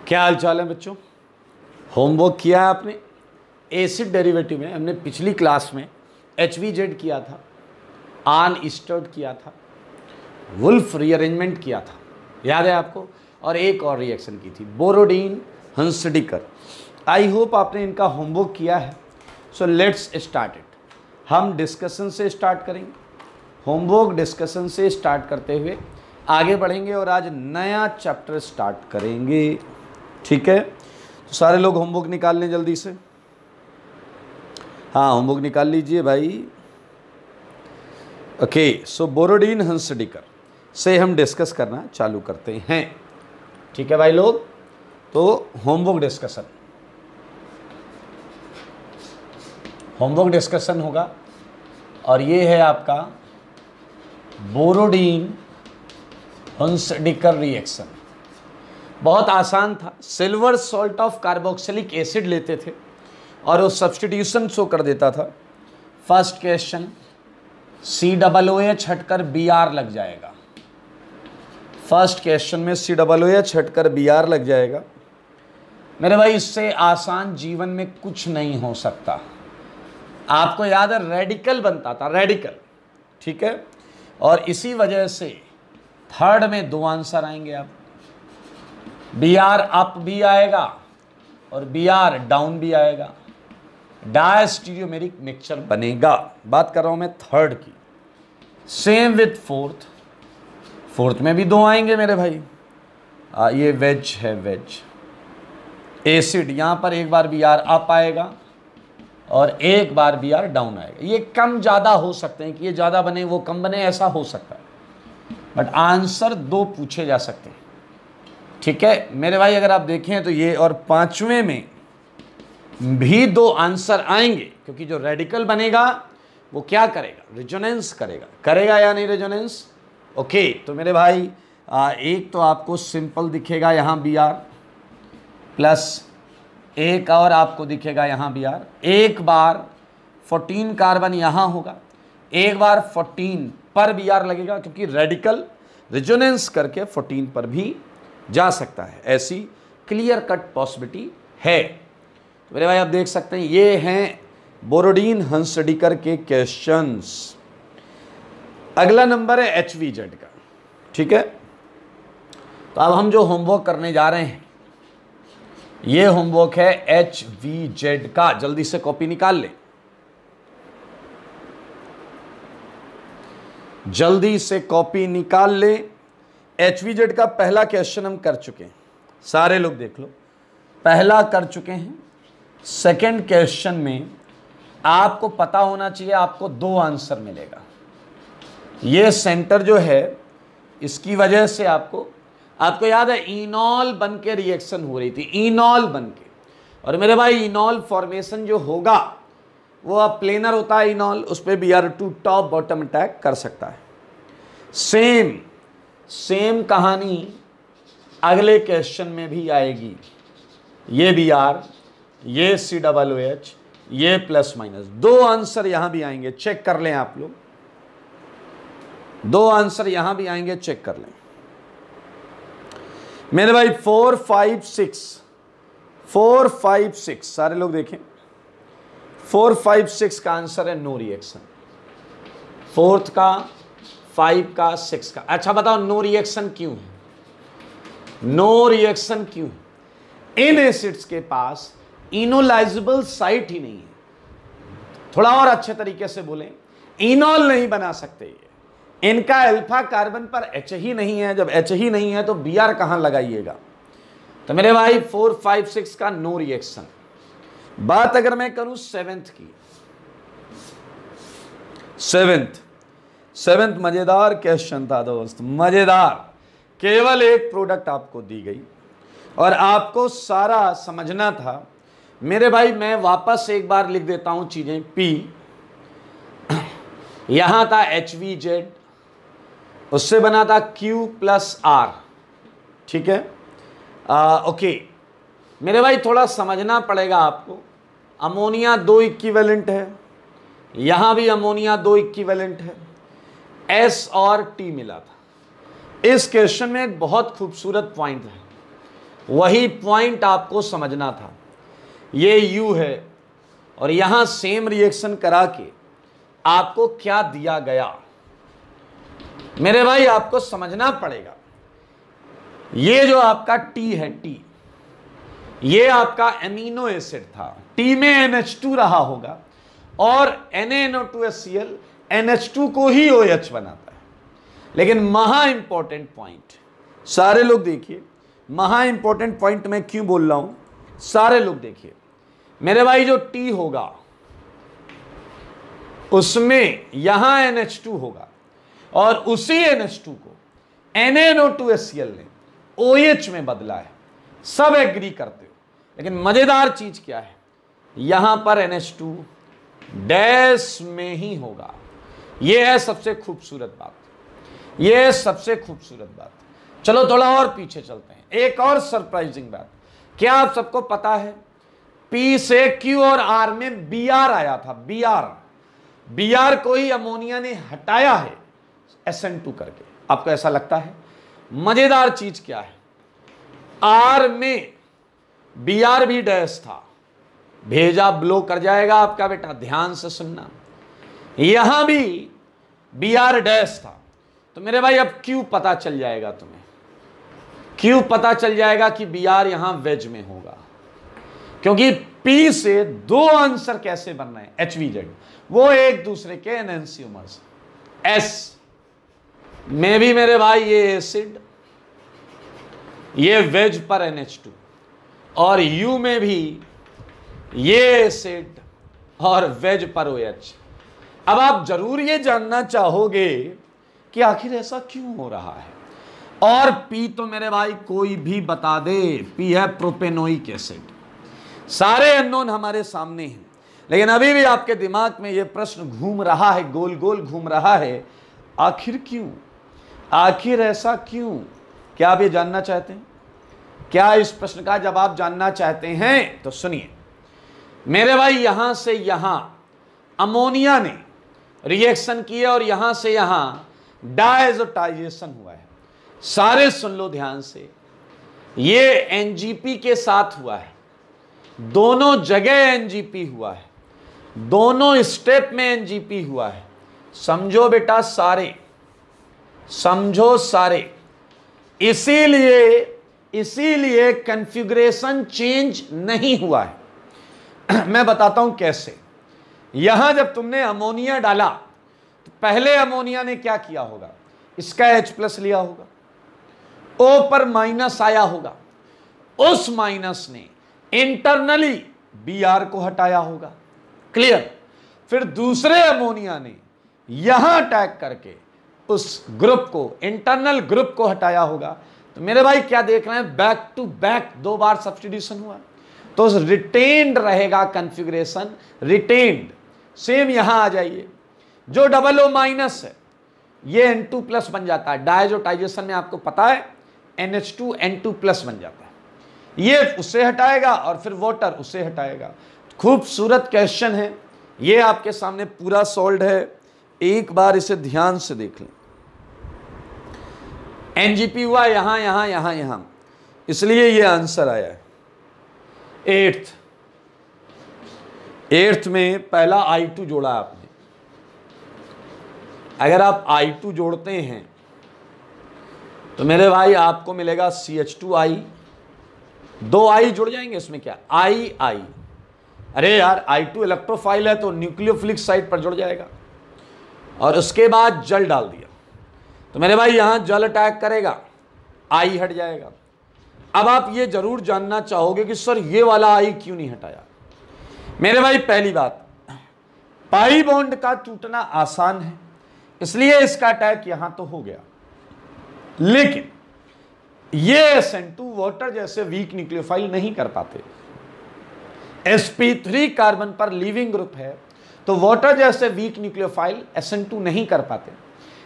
क्या हाल चाल है बच्चों? होमवर्क किया है आपने? एसिड डेरिवेटिव में हमने पिछली क्लास में HVZ किया था, आन ईस्टर्ड किया था, वुल्फ रीअरेंजमेंट किया था, याद है आपको? और एक और रिएक्शन की थी, बोरोडीन हंसडीकर। आई होप आपने इनका होमवर्क किया है। So let's start it. हम डिस्कशन से स्टार्ट करेंगे, होमवर्क डिस्कशन से स्टार्ट करते हुए आगे बढ़ेंगे और आज नया चैप्टर स्टार्ट करेंगे। ठीक है, तो सारे लोग होमवर्क निकाल लें जल्दी से। हाँ, होमवर्क निकाल लीजिए भाई। ओके, सो बोरोडीन हंसडीकर से हम डिस्कस करना चालू करते हैं। ठीक है भाई लोग, तो होमवर्क डिस्कशन होगा और ये है आपका बोरोडीन हंसडीकर रिएक्शन। बहुत आसान था। Silver salt of carboxylic acid लेते थे और वो सब्स्टिट्यूशन शो कर देता था। फर्स्ट क्वेश्चन, COOH हटकर Br लग जाएगा। फर्स्ट क्वेश्चन में COOH हटकर Br लग जाएगा। मेरे भाई, इससे आसान जीवन में कुछ नहीं हो सकता। आपको याद है रेडिकल बनता था, रेडिकल, ठीक है? और इसी वजह से थर्ड में दो आंसर आएंगे। आप Br अप भी आएगा और Br डाउन भी आएगा। डायस्टीरियोमेरिक मिक्सचर बनेगा। बात कर रहा हूं मैं थर्ड की। सेम विथ फोर्थ में भी दो आएंगे मेरे भाई। ये वेज है, वेज एसिड। यहां पर एक बार Br अप आएगा और एक बार Br डाउन आएगा। ये कम ज़्यादा हो सकते हैं कि ये ज़्यादा बने वो कम बने, ऐसा हो सकता है, बट आंसर दो पूछे जा सकते हैं। ठीक है मेरे भाई, अगर आप देखें तो ये और पांचवें में भी दो आंसर आएंगे, क्योंकि जो रेडिकल बनेगा वो क्या करेगा? रेजोनेंस करेगा या नहीं रेजोनेंस? ओके, तो मेरे भाई एक तो आपको सिंपल दिखेगा यहाँ Br प्लस एक और आपको दिखेगा यहाँ Br। एक बार 14 कार्बन यहाँ होगा, एक बार 14 पर Br लगेगा, क्योंकि रेडिकल रेजोनेंस करके 14 पर भी जा सकता है। ऐसी क्लियर कट पॉसिबिलिटी है। तो मेरे भाई आप देख सकते हैं ये हैं बोरोडीन हंसडीकर के क्वेश्चंस। अगला नंबर है HVZ का। ठीक है, तो अब हम जो होमवर्क करने जा रहे हैं ये होमवर्क है HVZ का। जल्दी से कॉपी निकाल ले, जल्दी से कॉपी निकाल ले। HVZ का पहला क्वेश्चन हम कर चुके हैं, सारे लोग देख लो, पहला कर चुके हैं। सेकंड क्वेश्चन में आपको पता होना चाहिए, आपको दो आंसर मिलेगा। ये सेंटर जो है इसकी वजह से आपको याद है इनॉल बन के रिएक्शन हो रही थी, इनॉल बन के। और मेरे भाई इनॉल फॉर्मेशन जो होगा वो अब प्लेनर होता है इनॉल, उस पर Br2 टॉप बॉटम अटैक कर सकता है। सेम कहानी अगले क्वेश्चन में भी आएगी। ये Br, ये COOH, ये प्लस माइनस, दो आंसर यहां भी आएंगे। चेक कर लें आप लोग, दो आंसर यहां भी आएंगे, चेक कर लें मेरे भाई। 4, 5, 6 सारे लोग देखें। 4, 5, 6 का आंसर है नो रिएक्शन। फोर्थ का, 5 का, 6 का। अच्छा बताओ नो रिएक्शन क्यों है? नो रिएक्शन क्यों? इन एसिड्स के पास इनोलाइजेबल साइट ही नहीं है। थोड़ा और अच्छे तरीके से बोलें, इनॉल नहीं बना सकते ये। इनका अल्फा कार्बन पर H ही नहीं है। जब H ही नहीं है तो Br कहां लगाइएगा? तो मेरे भाई 4, 5, 6 का नो रिएक्शन। बात अगर मैं करूं सेवेंथ की, सेवेंथ मजेदार क्वेश्चन था दोस्त, मजेदार। केवल एक प्रोडक्ट आपको दी गई और आपको सारा समझना था। मेरे भाई मैं वापस एक बार लिख देता हूं चीजें। P यहां था HVZ, उससे बना था Q प्लस R। ठीक है, ओके मेरे भाई थोड़ा समझना पड़ेगा आपको। अमोनिया 2 इक्विवेलेंट है, यहां भी अमोनिया 2 इक्विवेलेंट है, S और T मिला था। इस क्वेश्चन में एक बहुत खूबसूरत पॉइंट है। वही पॉइंट आपको समझना था। ये U है और यहां सेम रिएक्शन करा के आपको क्या दिया गया, मेरे भाई आपको समझना पड़ेगा। ये जो आपका T है, T, ये आपका एमिनो एसिड था, T में NH2 रहा होगा और NaNO2HCl NH2 को ही OH बनाता है। लेकिन महा इंपॉर्टेंट पॉइंट, सारे लोग देखिए, महा इंपॉर्टेंट पॉइंट मैं क्यों बोल रहा हूं, सारे लोग देखिए। मेरे भाई जो T होगा उसमें यहां NH2 होगा और उसी NH2 को NaNO2HCl ने OH में बदला है। सब एग्री करते हो, लेकिन मजेदार चीज क्या है, यहां पर NH2 डैश में ही होगा। यह है सबसे खूबसूरत बात, यह है सबसे खूबसूरत बात। चलो थोड़ा और पीछे चलते हैं। एक और सरप्राइजिंग बात, क्या आप सबको पता है P से Q और R में Br आया था, Br को ही अमोनिया ने हटाया है SN2 करके। आपको ऐसा लगता है? मजेदार चीज क्या है, R में Br भी डैश था, भेजा ब्लो कर जाएगा आपका बेटा, ध्यान से सुनना। यहां भी Br डैश था, तो मेरे भाई अब Q पता चल जाएगा तुम्हें, Q पता चल जाएगा कि Br यहां वेज में होगा, क्योंकि P से दो आंसर कैसे बनना है HVZ, वो एक दूसरे के एनेंसियोमर्स। S में भी मेरे भाई ये एसिड, ये वेज पर NH2, और U में भी ये एसिड और वेज पर OH। अब आप जरूर ये जानना चाहोगे कि आखिर ऐसा क्यों हो रहा है, और P तो मेरे भाई कोई भी बता दे, P है प्रोपेनोइक एसिड। सारे अननोन हमारे सामने हैं, लेकिन अभी भी आपके दिमाग में यह प्रश्न घूम रहा है, गोल गोल घूम रहा है, आखिर क्यों, आखिर ऐसा क्यों? क्या आप ये जानना चाहते हैं? क्या इस प्रश्न का जवाब जानना चाहते हैं? तो सुनिए मेरे भाई, यहां से यहां अमोनिया ने रिएक्शन किया और यहां से यहां डायजोटाइजेशन हुआ है। सारे सुन लो ध्यान से, ये NGP के साथ हुआ है, दोनों जगह NGP हुआ है, दोनों स्टेप में NGP हुआ है। समझो बेटा सारे, समझो सारे। इसीलिए कॉन्फ़िगरेशन चेंज नहीं हुआ है। मैं बताता हूं कैसे। यहां जब तुमने अमोनिया डाला तो पहले अमोनिया ने क्या किया होगा, इसका H+ लिया होगा, O पर माइनस आया होगा, उस माइनस ने इंटरनली Br को हटाया होगा, क्लियर। फिर दूसरे अमोनिया ने यहां अटैक करके उस ग्रुप को, इंटरनल ग्रुप को हटाया होगा। तो मेरे भाई क्या देख रहे हैं, बैक टू बैक दो बार सब्स्टिट्यूशन हुआ, तो रिटेन्ड रहेगा कॉन्फ़िगरेशन, रिटेन्ड। सेम यहां आ जाइए, जो O- है ये N2+ बन जाता है, डायजोटाइजेशन में आपको पता है NH2 N2+ बन जाता है, ये उसे हटाएगा और फिर वाटर उसे हटाएगा। खूबसूरत क्वेश्चन है ये, आपके सामने पूरा सॉल्व है, एक बार इसे ध्यान से देख लें। NGP हुआ यहां यहां यहां यहां, इसलिए ये आंसर आया है। एट्थ में पहला I2 जोड़ा आपने, अगर आप I2 जोड़ते हैं तो मेरे भाई आपको मिलेगा CH2I, दो I जुड़ जाएंगे, इसमें क्या I। अरे यार I2 इलेक्ट्रोफाइल है तो न्यूक्लियोफिलिक साइट पर जुड़ जाएगा, और उसके बाद जल डाल दिया तो मेरे भाई यहां जल अटैक करेगा, I हट जाएगा। अब आप ये जरूर जानना चाहोगे कि सर ये वाला I क्यों नहीं हटाया। मेरे भाई पहली बात, पाई बॉन्ड का टूटना आसान है, इसलिए इसका अटैक यहां तो हो गया, लेकिन ये SN2 वाटर जैसे वीक न्यूक्लियोफाइल नहीं कर पाते। sp3 कार्बन पर लीविंग ग्रुप है, तो वाटर जैसे वीक न्यूक्लियोफाइल SN2 नहीं कर पाते।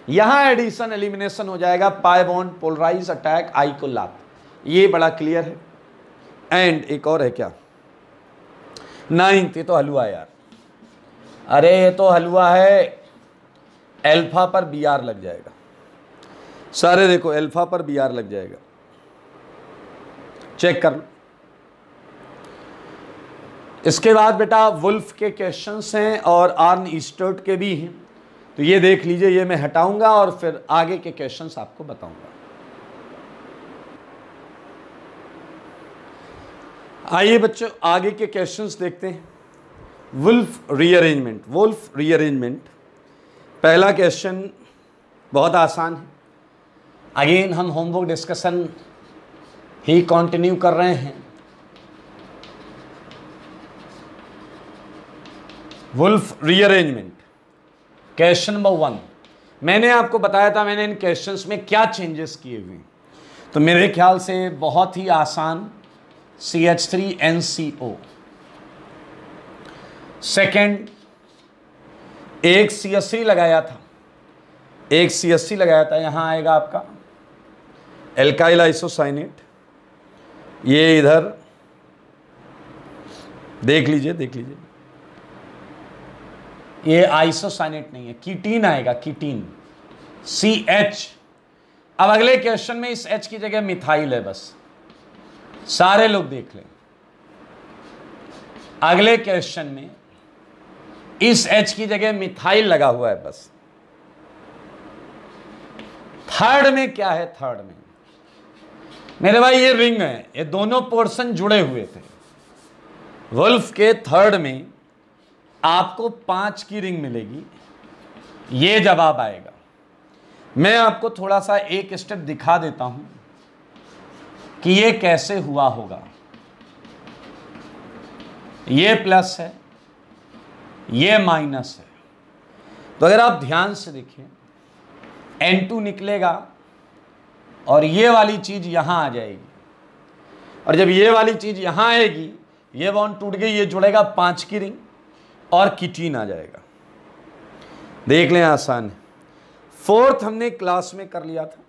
यहां एडिशन एलिमिनेशन हो जाएगा, pi bond polarise attack I को लात, ये बड़ा क्लियर है। एंड एक और है क्या, 9th, ये तो हलवा यार, अरे ये तो हलवा है, अल्फा पर Br लग जाएगा। सारे देखो अल्फा पर Br लग जाएगा, चेक कर लो। इसके बाद बेटा वुल्फ के क्वेश्चंस हैं और आर्न ईस्टर्ट के भी हैं, तो ये देख लीजिए, ये मैं हटाऊंगा और फिर आगे के क्वेश्चंस आपको बताऊंगा। आइए बच्चों आगे के क्वेश्चंस देखते हैं। Wolf rearrangement. पहला क्वेश्चन बहुत आसान है। अगेन हम होमवर्क डिस्कशन ही कंटिन्यू कर रहे हैं। Wolf rearrangement question number 1। मैंने आपको बताया था मैंने इन क्वेश्चंस में क्या चेंजेस किए हुए, तो मेरे ख्याल से बहुत ही आसान CH3NCO। सेकेंड, एक CH3 लगाया था, यहां आएगा आपका एल्काइल आइसोसाइनेट, ये इधर देख लीजिए, ये आइसोसाइनेट नहीं है, कीटीन आएगा, कीटीन CH। अब अगले क्वेश्चन में इस H की जगह मिथाइल है, बस सारे लोग देख लें। अगले क्वेश्चन में इस H की जगह मिथाइल लगा हुआ है बस। थर्ड में क्या है? थर्ड में मेरे भाई ये रिंग है, ये दोनों पोर्शन जुड़े हुए थे। वुल्फ के थर्ड में आपको 5 की रिंग मिलेगी, ये जवाब आएगा। मैं आपको थोड़ा सा एक स्टेप दिखा देता हूं कि ये कैसे हुआ होगा। ये प्लस है, ये माइनस है, तो अगर आप ध्यान से देखिए N2 निकलेगा और ये वाली चीज यहां आ जाएगी, और जब ये वाली चीज यहां आएगी, ये बॉन्ड टूट गई, ये जुड़ेगा 5 की रिंग और कीटीन आ जाएगा। देख लें, आसान है। फोर्थ हमने क्लास में कर लिया था।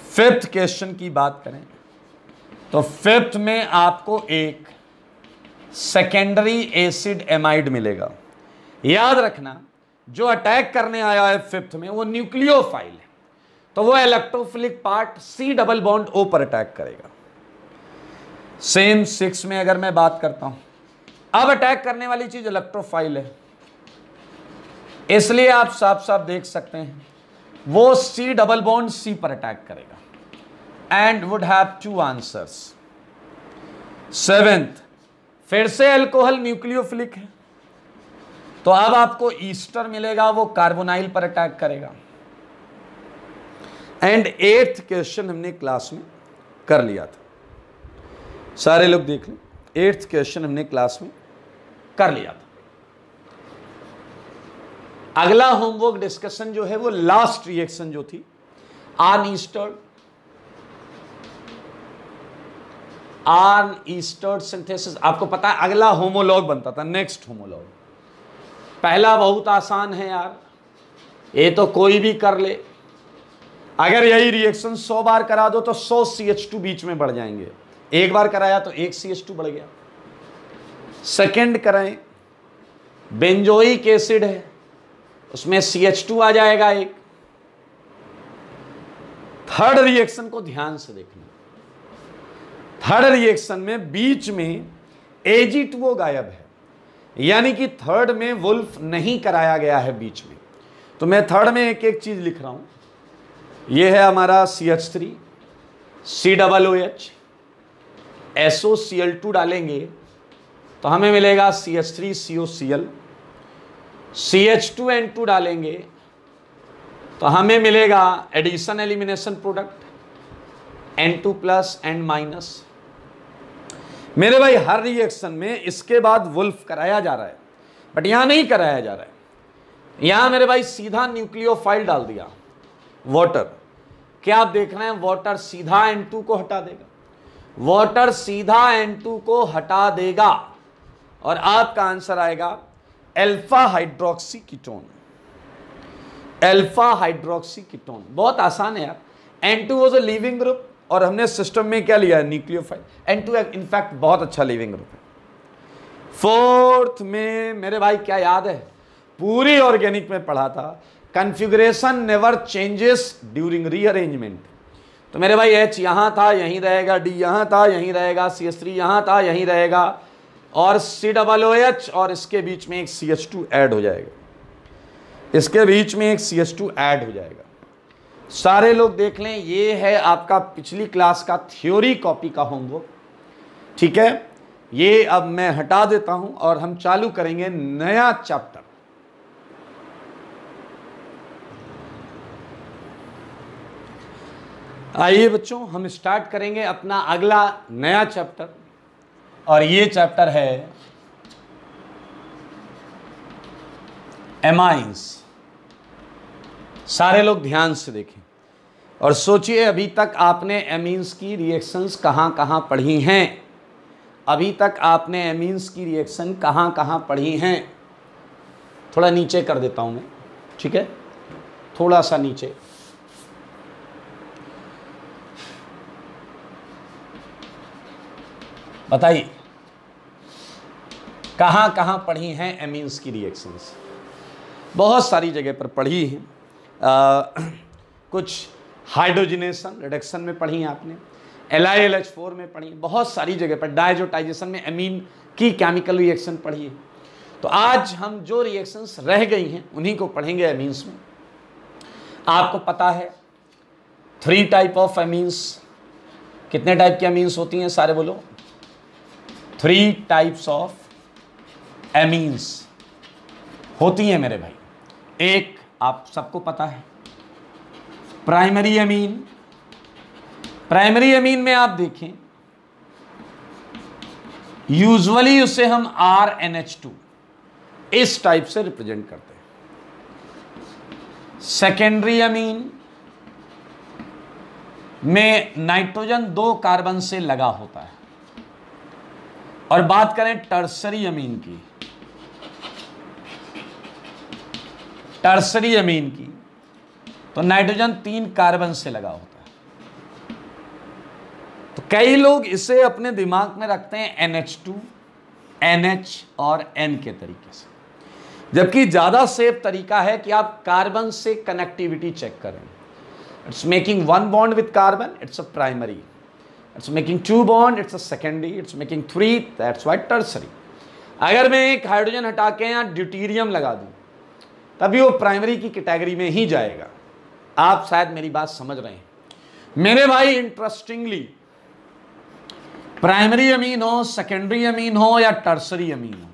फिफ्थ क्वेश्चन की बात करें तो फिफ्थ में आपको एक सेकेंडरी एसिड एमाइड मिलेगा। याद रखना, जो अटैक करने आया है फिफ्थ में वो न्यूक्लियोफाइल है, तो वो electrophilic part C double bond O पर अटैक करेगा। सेम 6 में अगर मैं बात करता हूं, अब अटैक करने वाली चीज इलेक्ट्रोफाइल है, इसलिए आप साफ साफ देख सकते हैं वो C डबल बॉन्ड C पर अटैक करेगा and would have 2 answers. Seventh, फिर से अल्कोहल न्यूक्लियोफिलिक है, तो अब आपको ईस्टर मिलेगा, वो कार्बोनाइल पर अटैक करेगा। एंड एट्थ क्वेश्चन हमने क्लास में कर लिया था, सारे लोग देख लें, एट्थ क्वेश्चन हमने क्लास में कर लिया था। अगला होमवर्क डिस्कशन जो है वो लास्ट रिएक्शन जो थी आर्न ईस्टर्ड सिंथेसिस। आपको पता है अगला होमोलॉग बनता था, नेक्स्ट होमोलॉग। पहला बहुत आसान है यार, ये तो कोई भी कर ले। अगर यही रिएक्शन 100 बार करा दो तो 100 CH2 बीच में बढ़ जाएंगे। एक बार कराया तो 1 CH2 बढ़ गया। सेकंड कराएं, बेंजोइक एसिड है, उसमें CH2 आ जाएगा एक। थर्ड रिएक्शन को ध्यान से देखना, थर्ड रिएक्शन में बीच में Ag2O गायब है, यानी कि थर्ड में वुल्फ नहीं कराया गया है बीच में। तो मैं थर्ड में एक एक चीज लिख रहा हूं। यह है हमारा CH3 COOH, SOCl2 डालेंगे तो हमें मिलेगा CH3COCl, CH2N2 डालेंगे तो हमें मिलेगा addition elimination product N2+ N-। मेरे भाई हर रिएक्शन में इसके बाद वुल्फ कराया जा रहा है, बट यहां नहीं कराया जा रहा है। यहां मेरे भाई सीधा न्यूक्लियोफाइल डाल दिया, वाटर। क्या आप देख रहे हैं? वाटर सीधा N2 को हटा देगा, वाटर सीधा N2 को हटा देगा और आपका आंसर आएगा alpha hydroxy ketone. Alpha hydroxy ketone बहुत आसान है यार। N2 was a leaving group और हमने सिस्टम में क्या लिया है? न्यूक्लियोफाइल। N2 इनफैक्ट बहुत अच्छा लीविंग ग्रुप है। फोर्थ में मेरे भाई क्या याद है? पूरी ऑर्गेनिक में पढ़ा था, configuration never changes during rearrangement. तो मेरे भाई H यहाँ था यहीं रहेगा, D यहाँ था यहीं रहेगा, CH3 यहाँ था यहीं रहेगा, और COOH, और इसके बीच में एक CH2 ऐड हो जाएगा, इसके बीच में एक CH2 ऐड हो जाएगा। सारे लोग देख लें, ये है आपका पिछली क्लास का थ्योरी कॉपी का होमवर्क, ठीक है। ये अब मैं हटा देता हूं और हम चालू करेंगे नया चैप्टर। आइए बच्चों, हम स्टार्ट करेंगे अपना अगला नया चैप्टर, और ये चैप्टर है एमाइंस। सारे लोग ध्यान से देखें और सोचिए, अभी तक आपने एमीन्स की रिएक्शंस कहाँ कहाँ पढ़ी हैं? अभी तक आपने एमीन्स की रिएक्शन कहाँ कहाँ पढ़ी हैं? थोड़ा नीचे कर देता हूँ मैं, ठीक है, थोड़ा सा नीचे। बताइए कहाँ कहाँ पढ़ी हैं एमीन्स की रिएक्शंस? बहुत सारी जगह पर पढ़ी हैं। कुछ हाइड्रोजनेशन रिडक्शन में पढ़ी हैं आपने, LiLH4 में पढ़ी, बहुत सारी जगह पर डायजोटाइजेशन में एमीन की केमिकल रिएक्शन पढ़ी है। तो आज हम जो रिएक्शंस रह गई हैं उन्हीं को पढ़ेंगे एमीन्स में। आपको पता है 3 टाइप ऑफ एमीन्स, कितने टाइप की एमीन्स होती हैं? सारे बोलो। 3 टाइप्स ऑफ एमीन्स होती हैं मेरे भाई। एक आप सबको पता है प्राइमरी एमीन। प्राइमरी एमीन में आप देखें, यूजुअली उसे हम RNH2 इस टाइप से रिप्रेजेंट करते हैं। सेकेंडरी एमीन में नाइट्रोजन 2 कार्बन से लगा होता है। और बात करें टर्सरी एमीन की, टर्सरी एमीन की, तो नाइट्रोजन 3 कार्बन से लगा होता है। तो कई लोग इसे अपने दिमाग में रखते हैं NH2, NH और N के तरीके से, जबकि ज्यादा सेफ तरीका है कि आप कार्बन से कनेक्टिविटी चेक करें। It's making 1 bond with carbon, it's a primary. It's making 2 bond, it's a secondary. It's making 3, that's why tertiary. अगर मैं एक हाइड्रोजन हटा के यहाँ ड्यूटीरियम लगा दूं तभी वो प्राइमरी की कैटेगरी में ही जाएगा। आप शायद मेरी बात समझ रहे हैं मेरे भाई। इंटरेस्टिंगली, प्राइमरी अमीन हो, सेकेंडरी अमीन हो या टर्सरी अमीन हो,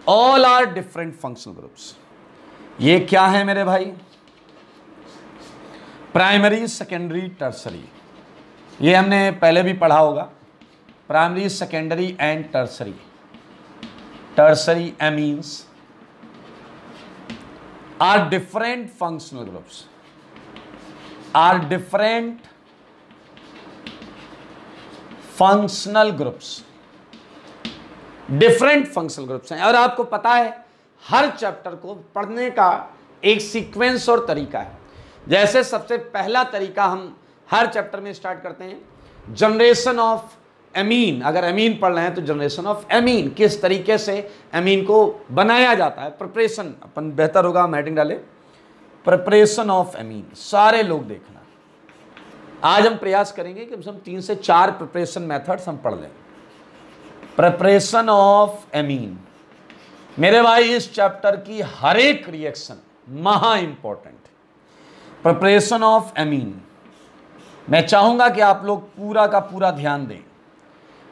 all are different functional groups. ये क्या है मेरे भाई? Primary, secondary, tertiary. ये हमने पहले भी पढ़ा होगा, primary, secondary and tertiary. Tertiary amines are different functional groups, are different functional groups, different functional groups हैं। और आपको पता है हर चैप्टर को पढ़ने का एक सीक्वेंस और तरीका है। जैसे सबसे पहला तरीका हम हर चैप्टर में स्टार्ट करते हैं, जनरेशन ऑफ एमीन। अगर एमीन पढ़ रहे हैं तो जनरेशन ऑफ एमीन, किस तरीके से एमीन को बनाया जाता है, प्रिपरेशन। अपन बेहतर होगा हम हेडिंग डाले, प्रिपरेशन ऑफ एमीन। सारे लोग देखना, आज हम प्रयास करेंगे कि हम 3 से 4 प्रिपरेशन मेथड्स हम पढ़ लें। प्रिपरेशन ऑफ एमीन मेरे भाई, इस चैप्टर की हर एक रिएक्शन महा इंपॉर्टेंट। प्रिपरेशन ऑफ एमीन मैं चाहूंगा कि आप लोग पूरा का पूरा ध्यान दें।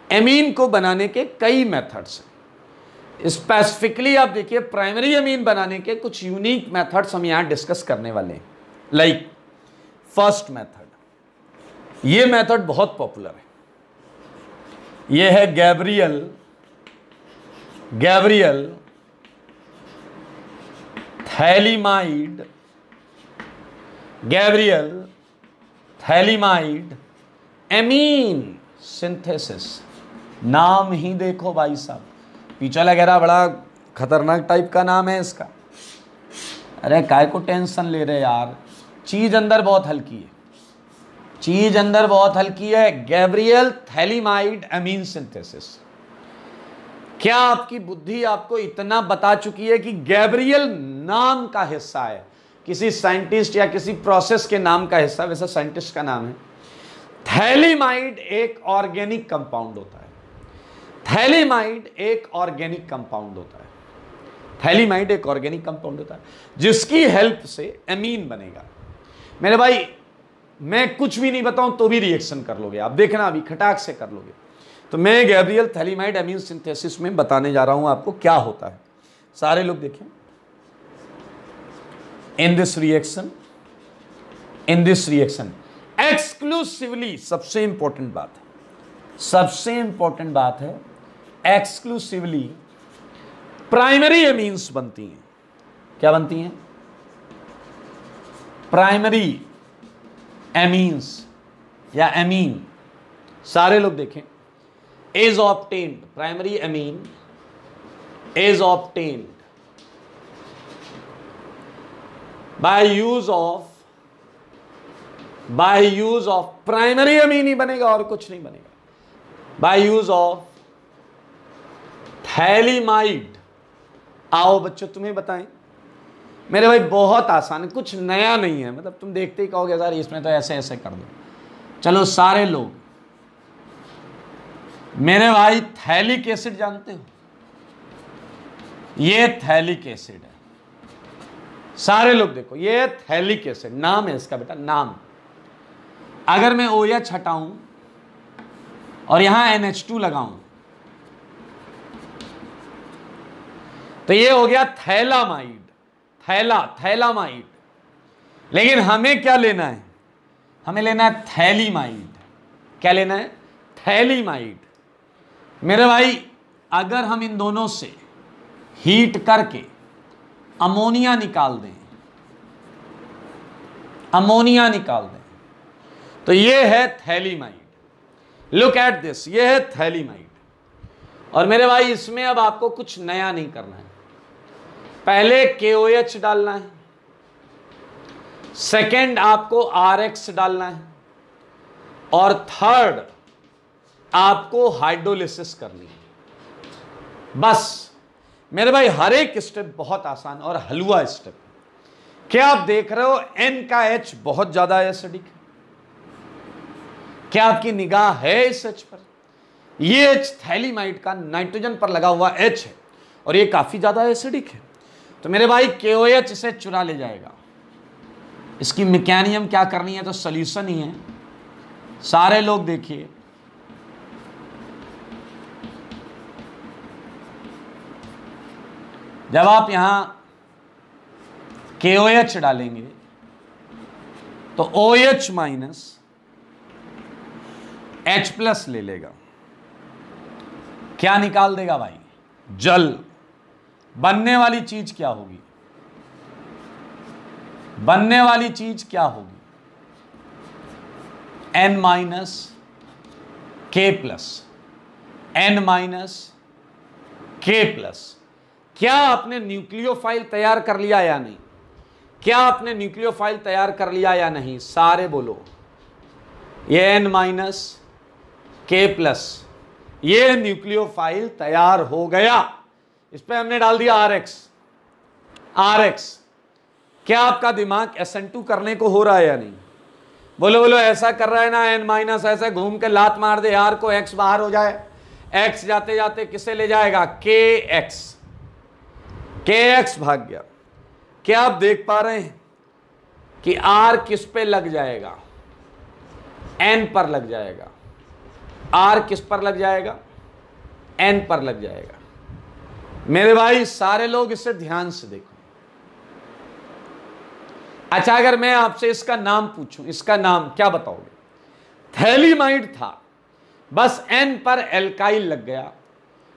एमीन को बनाने के कई मेथड्स हैं। स्पेसिफिकली आप देखिए, प्राइमरी एमीन बनाने के कुछ यूनिक मेथड्स हम यहां डिस्कस करने वाले हैं। लाइक फर्स्ट मेथड, ये मेथड बहुत पॉपुलर है। ये है Gabriel phthalimide, Gabriel phthalimide amine synthesis. नाम ही देखो भाई साहब, पीछा वगैरह बड़ा खतरनाक टाइप का नाम है इसका। अरे काय को टेंशन ले रहे यार, चीज अंदर बहुत हल्की है, चीज अंदर बहुत हल्की है। Gabriel phthalimide amine synthesis. क्या आपकी बुद्धि आपको इतना बता चुकी है कि गैब्रियल नाम का हिस्सा है, किसी साइंटिस्ट या किसी प्रोसेस के नाम का हिस्सा? वैसे साइंटिस्ट का नाम है, थैलीमाइड एक ऑर्गेनिक कंपाउंड होता है। थैलीमाइड एक ऑर्गेनिक कंपाउंड होता है। थैलीमाइड एक ऑर्गेनिक कंपाउंड होता है जिसकी हेल्प से एमीन बनेगा। मेरे भाई मैं कुछ भी नहीं बताऊं तो भी रिएक्शन कर लोगे आप, देखना अभी खटाक से कर लोगे। तो मैं गैब्रियल थैलीमाइड एमीन सिंथेसिस में बताने जा रहा हूं आपको क्या होता है। सारे लोग देखें, इन दिस रिएक्शन एक्सक्लूसिवली, सबसे इंपॉर्टेंट बात है, एक्सक्लूसिवली प्राइमरी एमीन्स बनती हैं। क्या बनती हैं? प्राइमरी एमीन्स या एमीन। सारे लोग देखें, is obtained, primary amine is obtained by use of primary amine ही बनेगा और कुछ नहीं बनेगा, बाय यूज ऑफ थैलीमाइड। आओ बच्चों तुम्हें बताएं, मेरे भाई बहुत आसान है, कुछ नया नहीं है, मतलब तुम देखते ही कहोगे यार इसमें तो ऐसे ऐसे कर दो। चलो सारे लोग, मेरे भाई थैलिक एसिड जानते हो? ये थैलिक एसिड है। सारे लोग देखो, ये थैलिक एसिड नाम है इसका बेटा, नाम। अगर मैं OH हटाऊं और यहां NH2 लगाऊं तो ये हो गया थैलामाइड, थैलामाइड। लेकिन हमें क्या लेना है? हमें लेना है थैलीमाइड। क्या लेना है? थैलीमाइड। मेरे भाई अगर हम इन दोनों से हीट करके अमोनिया निकाल दें, तो ये है थैलीमाइड। लुक एट दिस, ये है थैलीमाइड। और मेरे भाई इसमें अब आपको कुछ नया नहीं करना है। पहले KOH डालना है, सेकंड आपको RX डालना है, और थर्ड आपको हाइड्रोलिसिस करनी है। बस मेरे भाई हर एक स्टेप बहुत आसान और हलवा स्टेप। क्या आप देख रहे हो N का H बहुत ज्यादा एसिडिक है? क्या आपकी निगाह है इस H पर? ये H थैलीमाइड का नाइट्रोजन पर लगा हुआ H है और ये काफी ज्यादा एसिडिक है। तो मेरे भाई KOH इसे चुरा ले जाएगा। इसकी मैकेनिज्म क्या करनी है? तो सॉल्यूशन ही है। सारे लोग देखिए, जब आप यहां KOH डालेंगे तो OH माइनस H+ ले लेगा। क्या निकाल देगा भाई? जल। बनने वाली चीज क्या होगी? बनने वाली चीज क्या होगी? N minus K plus, N minus K plus. क्या आपने न्यूक्लियोफाइल तैयार कर लिया या नहीं? क्या आपने न्यूक्लियोफाइल तैयार कर लिया या नहीं? सारे बोलो। ये N माइनस K प्लस, ये न्यूक्लियोफाइल तैयार हो गया। इस पे हमने डाल दिया RX। क्या आपका दिमाग SN2 करने को हो रहा है या नहीं? बोलो बोलो, ऐसा कर रहा है ना N माइनस, ऐसे घूम के लात मार दे R को, X बाहर हो जाए। X जाते जाते किसे ले जाएगा? KX भाग गया। क्या आप देख पा रहे हैं कि R किस पे लग जाएगा? N पर लग जाएगा। R किस पर लग जाएगा? N पर लग जाएगा। मेरे भाई सारे लोग इसे ध्यान से देखो। अच्छा, अगर मैं आपसे इसका नाम पूछूं, इसका नाम क्या बताओगे? थैलीमाइड था, बस N पर एल्काइल लग गया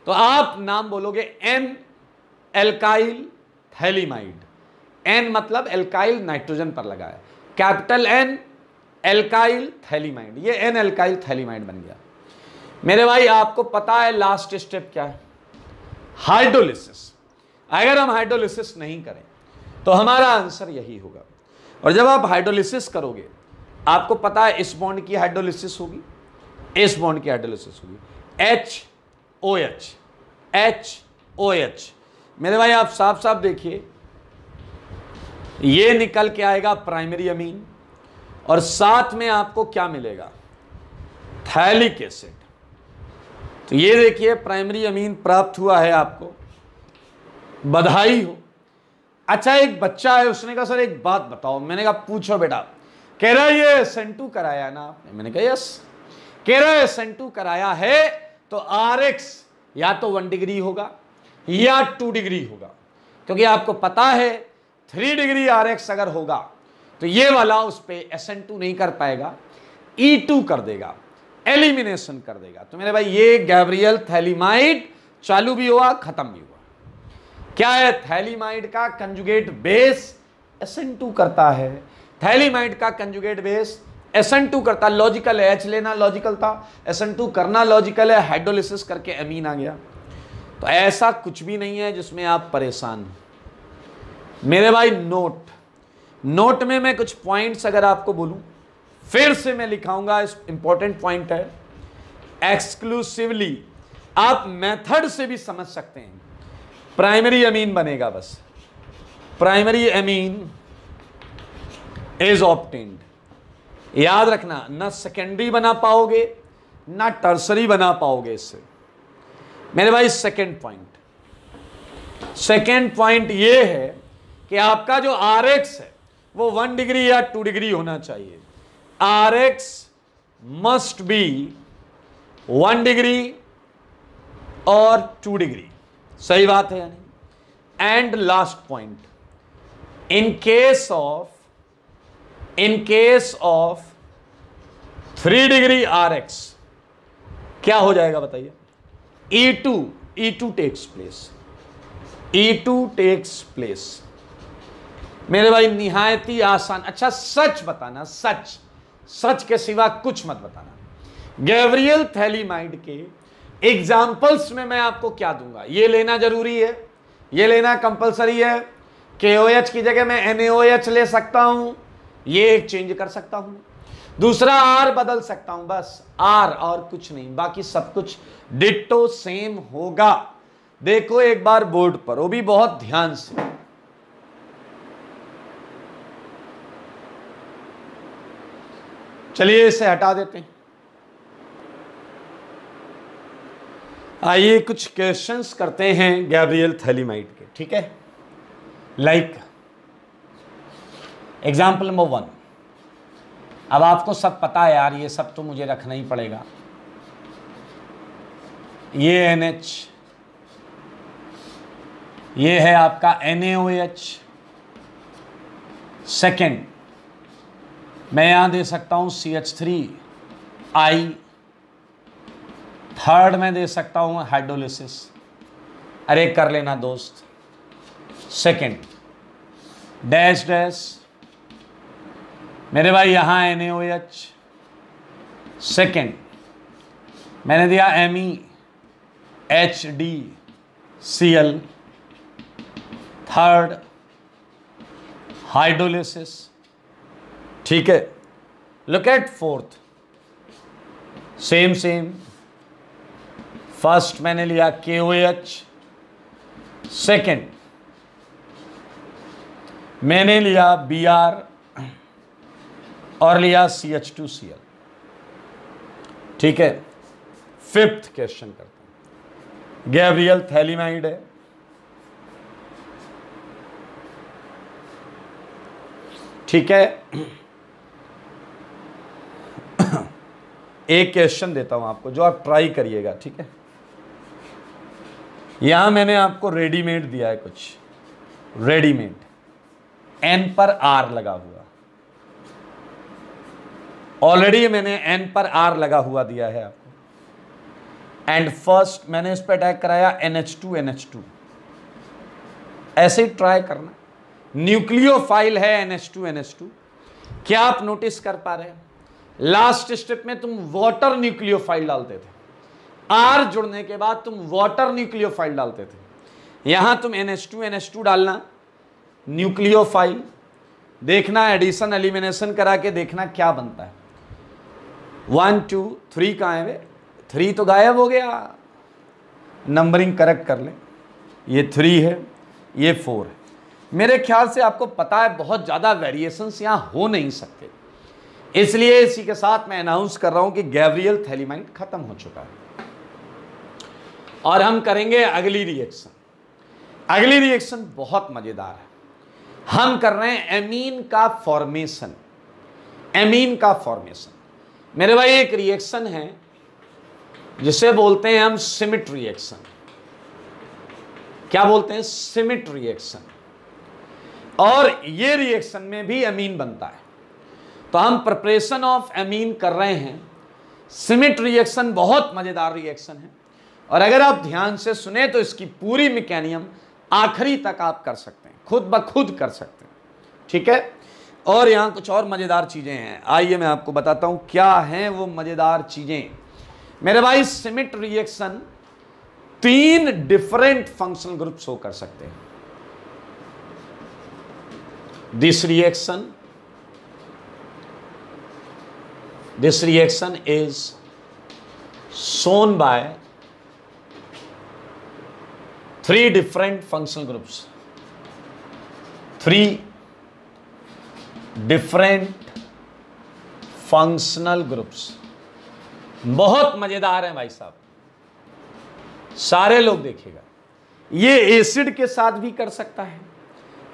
तो आप नाम बोलोगे N एल्काइल थैलीमाइड। N मतलब एल्काइल नाइट्रोजन पर लगा है, कैपिटल N एल्काइल थैलीमाइड। ये N एल्काइल थैलीमाइड बन गया। मेरे भाई आपको पता है लास्ट स्टेप क्या है? हाइड्रोलिसिस। अगर हम हाइड्रोलिसिस नहीं करें तो हमारा आंसर यही होगा। और जब आप हाइड्रोलिसिस करोगे, आपको पता है इस बॉन्ड की हाइड्रोलिसिस होगी, इस बॉन्ड की हाइड्रोलिसिस होगी, HOH। मेरे भाई आप साफ साफ देखिए, ये निकल के आएगा प्राइमरी अमीन, और साथ में आपको क्या मिलेगा? Phthalic acid. तो ये देखिए प्राइमरी अमीन प्राप्त हुआ है आपको, बधाई हो। अच्छा एक बच्चा है, उसने कहा सर एक बात बताओ। मैंने कहा पूछो बेटा। कह रहा है ये SN2 कराया ना आपने? मैंने कहा यस। कह रहा है SN2 कराया है तो RX या तो 1 डिग्री होगा या 2 डिग्री होगा, क्योंकि आपको पता है 3 डिग्री RX अगर होगा तो ये वाला उस पे SN2 नहीं कर पाएगा, E2 कर देगा, एलिमिनेशन कर देगा। तो मेरे भाई ये गैब्रियल थैलीमाइड चालू भी हुआ खत्म भी हुआ। क्या है? थैलीमाइड का कंजुगेट बेस SN2 करता है, थैलीमाइड का कंजुगेट बेस SN2 करता। लॉजिकल है, H लेना लॉजिकल था, SN2 करना लॉजिकल है, हाइड्रोलिसिस करके अमीन आ गया। तो ऐसा कुछ भी नहीं है जिसमें आप परेशान हो मेरे भाई। नोट में मैं कुछ पॉइंट्स अगर आपको बोलूं, फिर से मैं लिखाऊंगा, इस इंपॉर्टेंट पॉइंट है। एक्सक्लूसिवली आप मेथड से भी समझ सकते हैं। प्राइमरी अमीन बनेगा, बस प्राइमरी अमीन इज ऑब्टेन्ड। याद रखना, ना सेकेंडरी बना पाओगे ना टर्सरी बना पाओगे इससे मेरे भाई। सेकेंड पॉइंट ये है कि आपका जो RX है वो 1 डिग्री या 2 डिग्री होना चाहिए। RX मस्ट बी 1 डिग्री और 2 डिग्री, सही बात है या नहीं? And last point, in case of 3 degree RX क्या हो जाएगा बताइए? E2 टेक्स प्लेस मेरे भाई। निहायती आसान। अच्छा सच बताना, सच के सिवा कुछ मत बताना। गैब्रियल थैलीमाइड के एग्जाम्पल्स में मैं आपको क्या दूंगा, ये लेना जरूरी है, ये लेना कंपलसरी है। KOH की जगह मैं NaOH ले सकता हूं, ये एक चेंज कर सकता हूं, दूसरा R बदल सकता हूं, बस R और कुछ नहीं, बाकी सब कुछ डिट्टो सेम होगा। देखो एक बार बोर्ड पर, वो भी बहुत ध्यान से। चलिए इसे हटा देते हैं। आइए कुछ क्वेश्चंस करते हैं गैब्रियल थैलीमाइड के, ठीक है। Like example number 1। अब आपको सब पता है यार, ये सब तो मुझे रखना ही पड़ेगा। ये NH, ये है आपका NaOH। सेकेंड मैं यहां दे सकता हूं CH3I। थर्ड में दे सकता हूं हाइड्रोलिसिस। अरे कर लेना दोस्त। सेकेंड डैश मेरे भाई यहां NaOH। सेकेंड मैंने दिया MEHDCl। थर्ड हाइड्रोलिसिस, ठीक है। Look at fourth, same first मैंने लिया KOH। सेकेंड मैंने लिया Br और लिया CH2Cl, ठीक है। फिफ्थ क्वेश्चन करते हैं। गैब्रियल थैलीमाइड है, ठीक है। एक क्वेश्चन देता हूं आपको जो आप ट्राई करिएगा, ठीक है। यहां मैंने आपको रेडीमेड दिया है, कुछ रेडीमेड N पर R लगा हुआ। ऑलरेडी मैंने N पर R लगा हुआ दिया है आपको। एंड फर्स्ट मैंने इस पर अटैक कराया NH2। ऐसे ही ट्राई करना। न्यूक्लियोफाइल है NH2। क्या आप नोटिस कर पा रहे हैं? लास्ट स्टेप में तुम वाटर न्यूक्लियोफाइल डालते थे, R जुड़ने के बाद तुम वाटर न्यूक्लियोफाइल डालते थे। यहां तुम NH2 डालना, न्यूक्लियोफाइल देखना, एडिशन एलिमिनेशन करा के देखना क्या बनता है। 1 2 3 कहाँ है? 3 तो गायब हो गया, नंबरिंग करेक्ट कर ले। ये 3 है, ये 4 है। मेरे ख्याल से आपको पता है बहुत ज़्यादा वेरिएशंस यहाँ हो नहीं सकते। इसलिए इसी के साथ मैं अनाउंस कर रहा हूं कि गैब्रियल थैलीमाइड खत्म हो चुका है और हम करेंगे अगली रिएक्शन। अगली रिएक्शन बहुत मजेदार है। हम कर रहे हैं एमीन का फॉर्मेशन। एमीन का फॉर्मेशन मेरे भाई एक रिएक्शन है जिसे बोलते हैं हम सिमिट रिएक्शन। क्या बोलते हैं? Schmidt reaction. और ये रिएक्शन में भी एमीन बनता है। तो हम प्रिपरेशन ऑफ एमीन कर रहे हैं। सिमिट रिएक्शन बहुत मजेदार रिएक्शन है और अगर आप ध्यान से सुने तो इसकी पूरी मैकेनिज्म आखिरी तक आप कर सकते हैं, खुद ब खुद कर सकते हैं। ठीक है। और यहां कुछ और मजेदार चीजें हैं, आइए मैं आपको बताता हूं क्या हैं वो मजेदार चीजें। मेरे भाई Schmidt reaction 3 different functional group show कर सकते हैं। This reaction is shown by 3 different functional groups. 3 different functional groups. बहुत मजेदार है भाई साहब, सारे लोग देखिएगा। ये एसिड के साथ भी कर सकता है,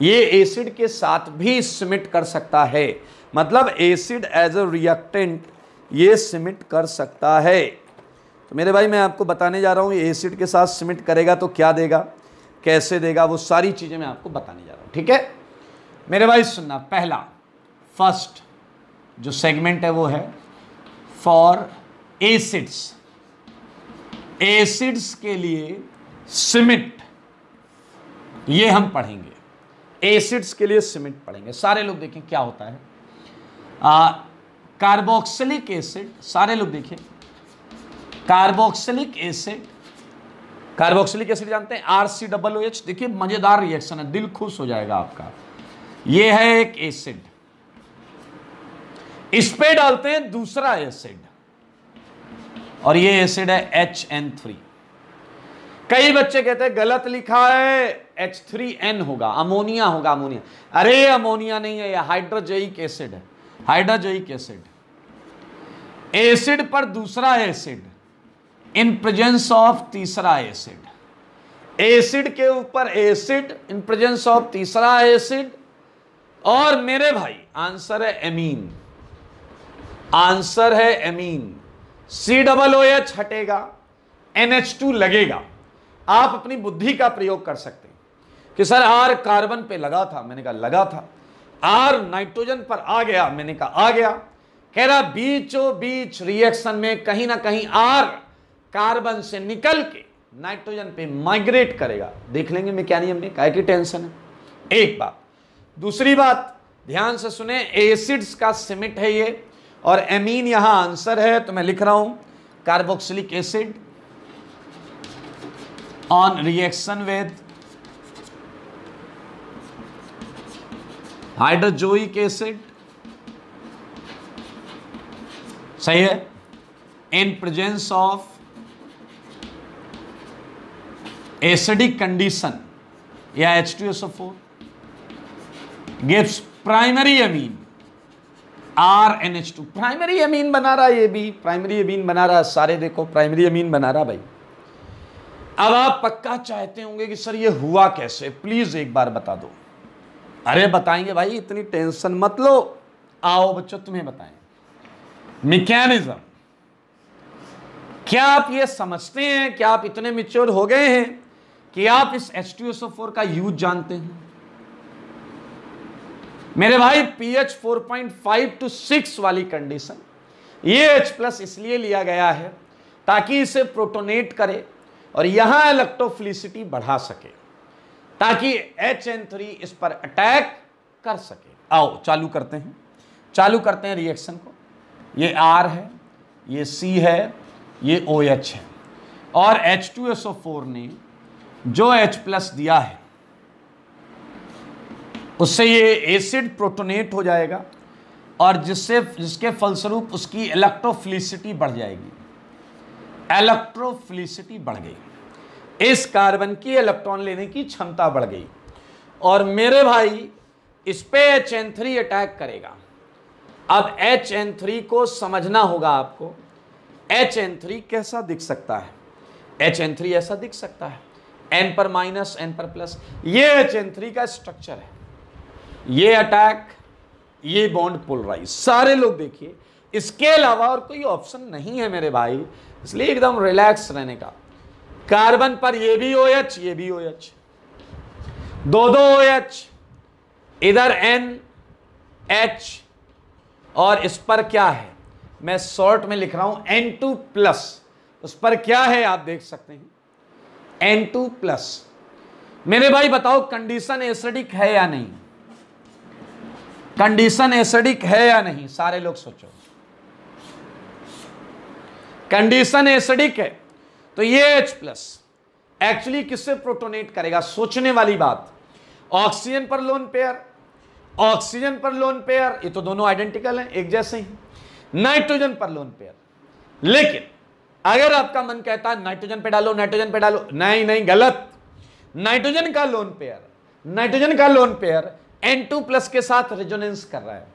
ये एसिड के साथ भी सिमिट कर सकता है। मतलब एसिड एज अ रिएक्टेंट ये सिमिट कर सकता है। तो मेरे भाई मैं आपको बताने जा रहा हूँ ये एसिड के साथ सिमिट करेगा तो क्या देगा, कैसे देगा, वो सारी चीज़ें मैं आपको बताने जा रहा हूँ। ठीक है मेरे भाई सुनना। पहला फर्स्ट जो सेगमेंट है वो है फॉर एसिड्स। एसिड्स के लिए सिमिट ये हम पढ़ेंगे। एसिड्स के लिए सिमिट पढ़ेंगे। सारे लोग देखें क्या होता है। कार्बोक्सिलिक एसिड, सारे लोग देखिए कार्बोक्सिलिक एसिड। कार्बोक्सिलिक एसिड जानते हैं RCOOH। देखिए मजेदार रिएक्शन है, दिल खुश हो जाएगा आपका। ये है एक एसिड, इस पे डालते हैं दूसरा एसिड और ये एसिड है HN3। कई बच्चे कहते हैं गलत लिखा है, H3N होगा, अमोनिया होगा। अमोनिया, अरे अमोनिया नहीं है, यह हाइड्रोजोइक एसिड है। हाइड्रोजोइक एसिड, एसिड पर दूसरा एसिड इन प्रेजेंस ऑफ तीसरा एसिड। एसिड के ऊपर एसिड इन प्रेजेंस ऑफ तीसरा एसिड। और मेरे भाई आंसर है एमीन। आंसर है एमीन। COOH हटेगा, NH2 लगेगा। आप अपनी बुद्धि का प्रयोग कर सकते हैं कि सर R कार्बन पे लगा था, मैंने कहा लगा था। R नाइट्रोजन पर आ गया, मैंने कहा आ गया। कह रहा बीचों बीच रिएक्शन में कहीं ना कहीं R कार्बन से निकल के नाइट्रोजन पे माइग्रेट करेगा। देख लेंगे मैकेनिज्म में, काहे की टेंशन है। एक बात। दूसरी बात ध्यान से सुने, एसिड्स का सिमिट है ये और एमीन यहां आंसर है। तो मैं लिख रहा हूं carboxylic acid on reaction with hydrazoic acid, सही है, in presence of acidic condition या H2SO4 gives primary amine RNH2। Primary amine बना रहा है, ये भी प्राइमरी अमीन बना रहा है। सारे देखो प्राइमरी अमीन बना रहा भाई। अब आप पक्का चाहते होंगे कि सर ये हुआ कैसे, प्लीज एक बार बता दो। अरे बताएंगे भाई, इतनी टेंशन मत लो। आओ बच्चों तुम्हें बताएं मैकेनिज्म। क्या आप ये समझते हैं, क्या आप इतने मैच्योर हो गए हैं कि आप इस H2SO4 का यूज जानते हैं? मेरे भाई pH 4.5 to 6 वाली कंडीशन, ये H+ इसलिए लिया गया है ताकि इसे प्रोटोनेट करे और यहां इलेक्ट्रोफिलिसिटी बढ़ा सके ताकि HN3 इस पर अटैक कर सके। आओ चालू करते हैं, चालू करते हैं रिएक्शन को। ये R है, ये C है, ये OH है और H2SO4 ने जो H+ दिया है उससे ये एसिड प्रोटोनेट हो जाएगा और जिसके फलस्वरूप उसकी इलेक्ट्रोफिलिसिटी बढ़ जाएगी। इलेक्ट्रोफिलिसिटी बढ़ गई, इस कार्बन की इलेक्ट्रॉन लेने की क्षमता बढ़ गई और मेरे भाई इस पे HN3 अटैक करेगा। अब HN3 को समझना होगा आपको। HN3 कैसा दिख सकता है? HN3 ऐसा दिख सकता है, N पर माइनस N पर प्लस। ये HN3 का स्ट्रक्चर है, ये अटैक, ये बॉन्ड पोलराइज। सारे लोग देखिए, इसके अलावा और कोई ऑप्शन नहीं है मेरे भाई, इसलिए एकदम रिलैक्स रहने का। कार्बन पर ये भी OH, ये भी OH, दो OH, इधर NH, और इस पर क्या है, मैं शॉर्ट में लिख रहा हूं N2 प्लस। उस पर क्या है आप देख सकते हैं, N2 प्लस। मेरे भाई बताओ कंडीशन एसिडिक है या नहीं? कंडीशन एसिडिक है या नहीं? सारे लोग सोचो, कंडीशन एसिडिक है तो ये H प्लस एक्चुअली किससे प्रोटोनेट करेगा? सोचने वाली बात। ऑक्सीजन पर लोन पेयर, ऑक्सीजन पर लोन पेयर, ये तो दोनों आइडेंटिकल हैं, एक जैसे ही। नाइट्रोजन पर लोन पेयर, लेकिन अगर आपका मन कहता है नाइट्रोजन पे डालो, नाइट्रोजन पे डालो, नहीं नहीं, गलत। नाइट्रोजन का लोन पेयर, नाइट्रोजन का लोन पेयर N2 प्लस के साथ रेजोनेंस कर रहा है।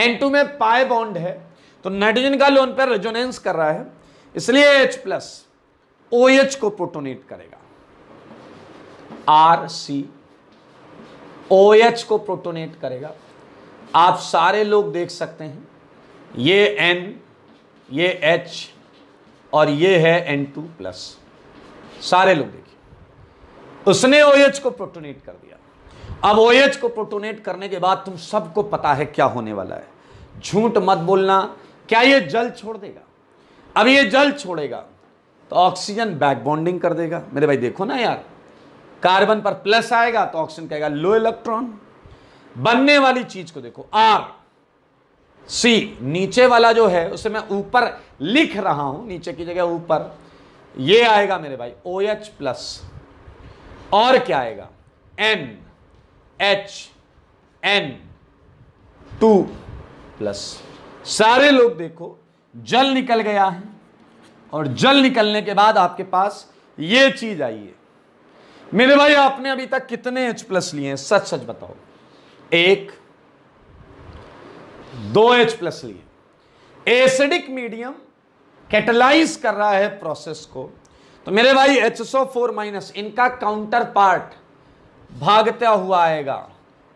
N2 में पाई बॉन्ड है, तो नाइट्रोजन का लोन पेयर रेजोनेंस कर रहा है, इसलिए H प्लस OH को प्रोटोनेट करेगा। RC OH को प्रोटोनेट करेगा। आप सारे लोग देख सकते हैं, ये N, ये H और ये है N2 प्लस। सारे लोग देखिए, उसने OH को प्रोटोनेट कर दिया। अब OH को प्रोटोनेट करने के बाद तुम सबको पता है क्या होने वाला है, झूठ मत बोलना। क्या ये जल छोड़ देगा? अब ये जल छोड़ेगा तो ऑक्सीजन बैक बॉन्डिंग कर देगा। मेरे भाई देखो ना यार, कार्बन पर प्लस आएगा तो ऑक्सीजन कहेगा लो इलेक्ट्रॉन। बनने वाली चीज को देखो, RC, नीचे वाला जो है उसे मैं ऊपर लिख रहा हूं, नीचे की जगह ऊपर, ये आएगा मेरे भाई OH प्लस, और क्या आएगा NHN2 प्लस। सारे लोग देखो, जल निकल गया है, और जल निकलने के बाद आपके पास ये चीज आई है। मेरे भाई आपने अभी तक कितने H प्लस लिए हैं? सच सच बताओ। 1, 2 H प्लस लिए। एसिडिक मीडियम कैटलाइज कर रहा है प्रोसेस को, तो मेरे भाई HSO4 माइनस, इनका काउंटर पार्ट भागता हुआ आएगा,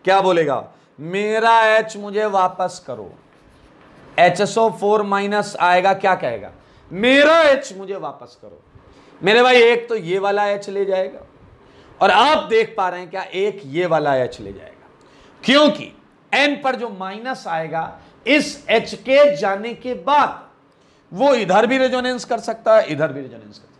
क्या बोलेगा? मेरा H मुझे वापस करो। HSO4 माइनस आएगा, क्या कहेगा? मेरा H मुझे वापस करो। मेरे भाई एक तो ये वाला H ले जाएगा, और आप देख पा रहे हैं क्या, एक ये वाला H ले जाएगा, क्योंकि N पर जो माइनस आएगा इस H के जाने के बाद वो इधर भी रेजोनेंस कर सकता है, इधर भी रेजोनेंस कर सकता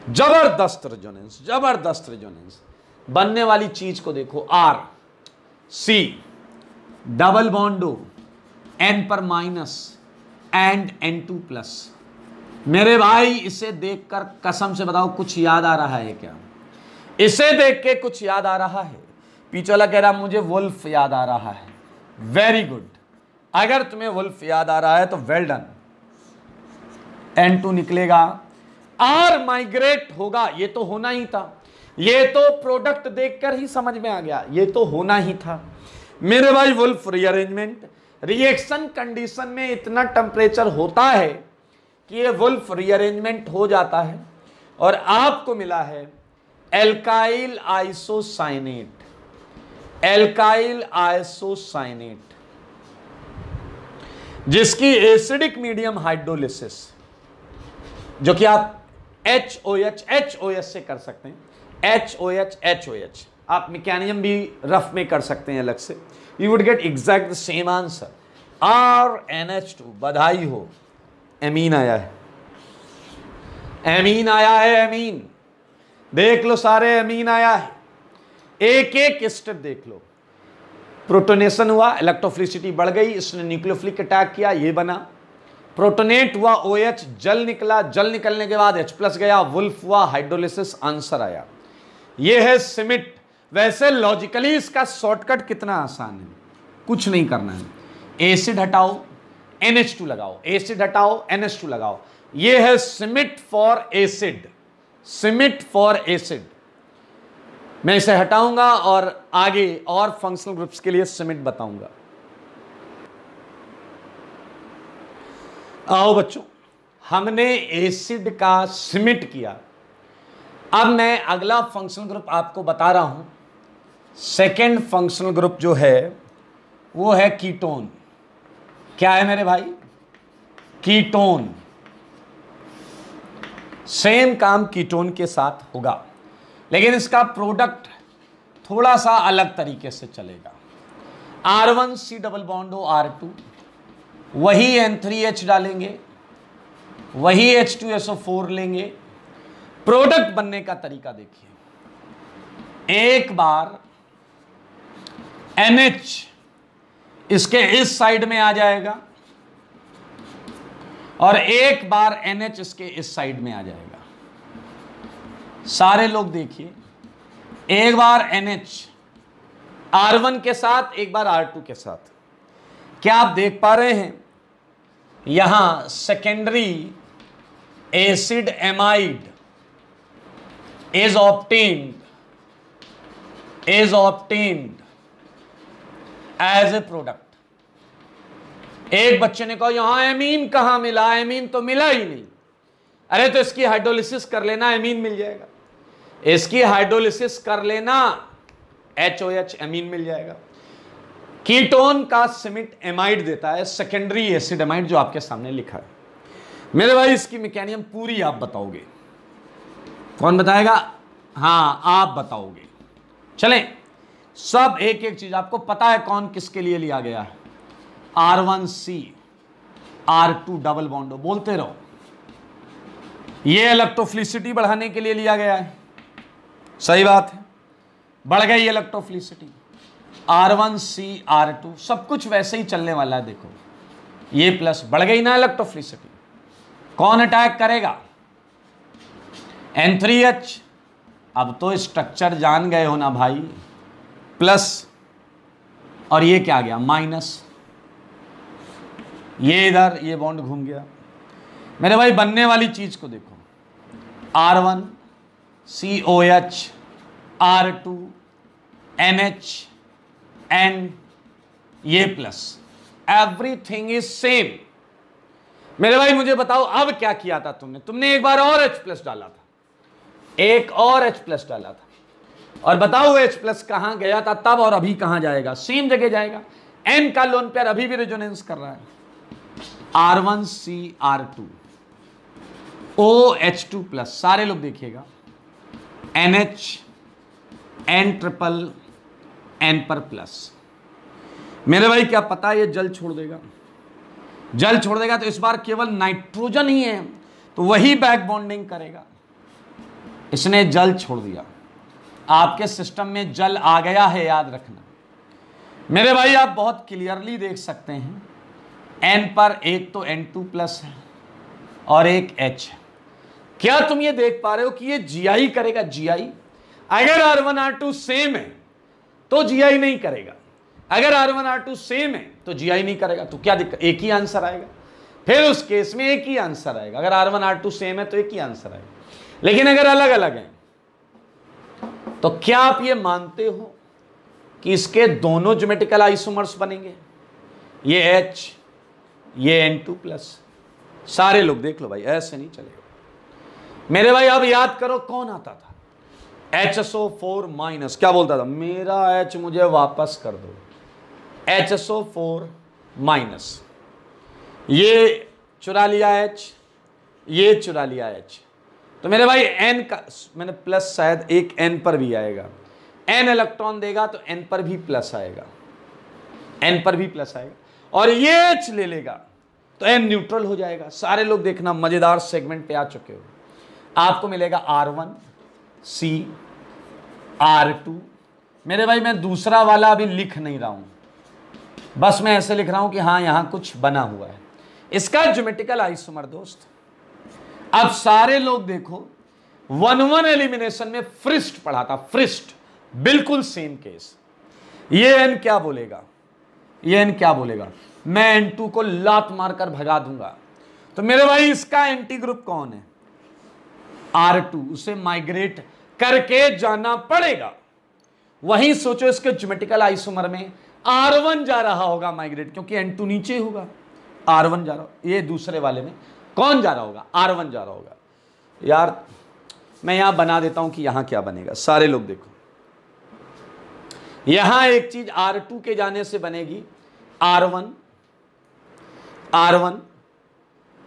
है। जबरदस्त रेजोनेंस, जबरदस्त रेजोनेंस। बनने वाली चीज को देखो, RC डबल बॉन्डो N पर माइनस एंड N2 प्लस। मेरे भाई इसे देखकर कसम से बताओ कुछ याद आ रहा है क्या? इसे देख के कुछ याद आ रहा है? पीछे वाला कह रहा मुझे वुल्फ याद आ रहा है। वेरी गुड, अगर तुम्हें वुल्फ याद आ रहा है तो वेल डन। N2 निकलेगा, R माइग्रेट होगा, ये तो होना ही था, ये तो प्रोडक्ट देखकर ही समझ में आ गया, ये तो होना ही था। मेरे भाई वुल्फ रीअरेंजमेंट, रिएक्शन कंडीशन में इतना टेम्परेचर होता है कि ये वुल्फ रीअरेंजमेंट हो जाता है, और आपको मिला है एल्काइल आइसोसाइनेट। एल्काइल आइसोसाइनेट जिसकी एसिडिक मीडियम हाइड्रोलिसिस, जो कि आप HOH से कर सकते हैं, HOH। आप मैकेनिज्म भी रफ में कर सकते हैं अलग से, you would get exact the same answer, RNH2। बधाई हो, एमीन आया है, एमीन आया है, एमीन देख लो, सारे एमीन आया है। एक एक स्टेप देख लो, प्रोटोनेशन हुआ, इलेक्ट्रोफिलिसिटी बढ़ गई, इसने न्यूक्लियोफिलिक अटैक किया, ये बना। प्रोटोनेट हुआ OH, जल निकला, जल निकलने के बाद H प्लस गया, वुल्फ हुआ, हाइड्रोलिसिस, आंसर आया। ये है सिमिट। वैसे लॉजिकली इसका शॉर्टकट कितना आसान है, कुछ नहीं करना है, एसिड हटाओ NH2 लगाओ, एसिड हटाओ NH2 लगाओ। ये है Schmidt for acid, Schmidt for acid. मैं इसे हटाऊंगा और आगे और फंक्शनल ग्रुप्स के लिए सिमिट बताऊंगा। आओ बच्चों, हमने एसिड का सिमिट किया। अब मैं अगला फंक्शनल ग्रुप आपको बता रहा हूं। सेकेंड फंक्शनल ग्रुप जो है वो है कीटोन। क्या है मेरे भाई? कीटोन। सेम काम कीटोन के साथ होगा, लेकिन इसका प्रोडक्ट थोड़ा सा अलग तरीके से चलेगा। R1C डबल बॉन्ड हो R2, वही N3H डालेंगे, वही H2SO4 लेंगे। प्रोडक्ट बनने का तरीका देखिए। एक बार NH इसके इस साइड में आ जाएगा और एक बार NH इसके इस साइड में आ जाएगा। सारे लोग देखिए, एक बार NH R1 के साथ, एक बार R2 के साथ। क्या आप देख पा रहे हैं? यहां secondary acid amide is obtained as a product। एक बच्चे ने कहा यहां एमीन कहां मिला? एमीन तो मिला ही नहीं। अरे तो इसकी हाइड्रोलिसिस कर लेना, एमीन मिल जाएगा। इसकी हाइड्रोलिसिस कर लेना, HOH एमीन मिल जाएगा। कीटोन का सिमिट एमाइड देता है, सेकेंडरी एसिड एमाइड, जो आपके सामने लिखा है। मेरे भाई इसकी मैकेनिज्म पूरी आप बताओगे। कौन बताएगा? हाँ, आप बताओगे। चलें, सब एक एक चीज आपको पता है कौन किसके लिए लिया गया है। R1C R2 डबल बॉन्ड, बोलते रहो। ये इलेक्ट्रोफिलिसिटी बढ़ाने के लिए लिया गया है। सही बात है, बढ़ गई इलेक्ट्रोफिलिसिटी। R1C R2 सब कुछ वैसे ही चलने वाला है। देखो ये प्लस, बढ़ गई ना इलेक्ट्रोफिलिसिटी। कौन अटैक करेगा? N3H। अब तो स्ट्रक्चर जान गए हो ना भाई, प्लस और ये क्या गया? माइनस। ये इधर ये बॉन्ड घूम गया। मेरे भाई बनने वाली चीज को देखो, R1 COH R2 NH N, ये प्लस, एवरीथिंग इज सेम। मेरे भाई मुझे बताओ अब क्या किया था तुमने एक बार और H प्लस डाला था, एक और H प्लस डाला था, और बताओ H प्लस कहां गया था तब और अभी कहां जाएगा? सेम जगह जाएगा। N का लोन पेयर अभी भी रेजोनेंस कर रहा है। R1C R2 OH2 प्लस, सारे लोग देखिएगा, NH N ट्रिपल N पर प्लस। मेरे भाई क्या पता ये जल छोड़ देगा? जल छोड़ देगा तो इस बार केवल नाइट्रोजन ही है, तो वही बैक बॉन्डिंग करेगा। इसने जल छोड़ दिया, आपके सिस्टम में जल आ गया है, याद रखना। मेरे भाई आप बहुत क्लियरली देख सकते हैं, N पर एक तो N2 प्लस है और एक H है। क्या तुम ये देख पा रहे हो कि ये GI करेगा? GI अगर R1 R2 सेम है तो GI नहीं करेगा, अगर R1 R2 सेम है तो GI नहीं करेगा। तो क्या दिक्कत? एक ही आंसर आएगा। फिर उस केस में एक ही आंसर आएगा। अगर R1 R2 सेम है तो एक ही आंसर आएगा, लेकिन अगर अलग अलग हैं तो क्या आप ये मानते हो कि इसके दोनों ज्योमेट्रिकल आइसोमर्स बनेंगे? ये H, ये N2 प्लस। सारे लोग देख लो भाई, ऐसे नहीं चलेगा। मेरे भाई अब याद करो कौन आता था? HSO4 minus. क्या बोलता था? मेरा H मुझे वापस कर दो। HSO4 माइनस, ये चुरा लिया H, ये चुरा लिया H। तो मेरे भाई N का मैंने प्लस, शायद एक N पर भी आएगा। N इलेक्ट्रॉन देगा तो N पर भी प्लस आएगा, N पर भी प्लस आएगा, और ये H ले लेगा तो N न्यूट्रल हो जाएगा। सारे लोग देखना, मजेदार सेगमेंट पे आ चुके हो। आपको मिलेगा R1C R2। मेरे भाई मैं दूसरा वाला अभी लिख नहीं रहा हूं, बस मैं ऐसे लिख रहा हूं कि हाँ यहां कुछ बना हुआ है। इसका ज्योमेट्रिकल आइसोमर दोस्त। अब सारे लोग देखो, 1-1 एलिमिनेशन में फ्रिस्ट पढ़ा था, फ्रिस्ट, बिल्कुल सेम केस। ये N क्या बोलेगा? ये N क्या बोलेगा? मैं N2 को लात मारकर भगा दूंगा। तो मेरे भाई इसका एंटी ग्रुप कौन है? R2। उसे माइग्रेट करके जाना पड़ेगा। वहीं सोचो इसके ज्योमेट्रिकल आइसोमर में R1 जा रहा होगा माइग्रेट, क्योंकि N2 नीचे होगा। R1 जा रहा हो, ये दूसरे वाले में कौन जा रहा होगा? R1 जा रहा होगा। यार मैं यहां बना देता हूं कि यहां क्या बनेगा, सारे लोग देखो, यहां एक चीज R2 के जाने से बनेगी R1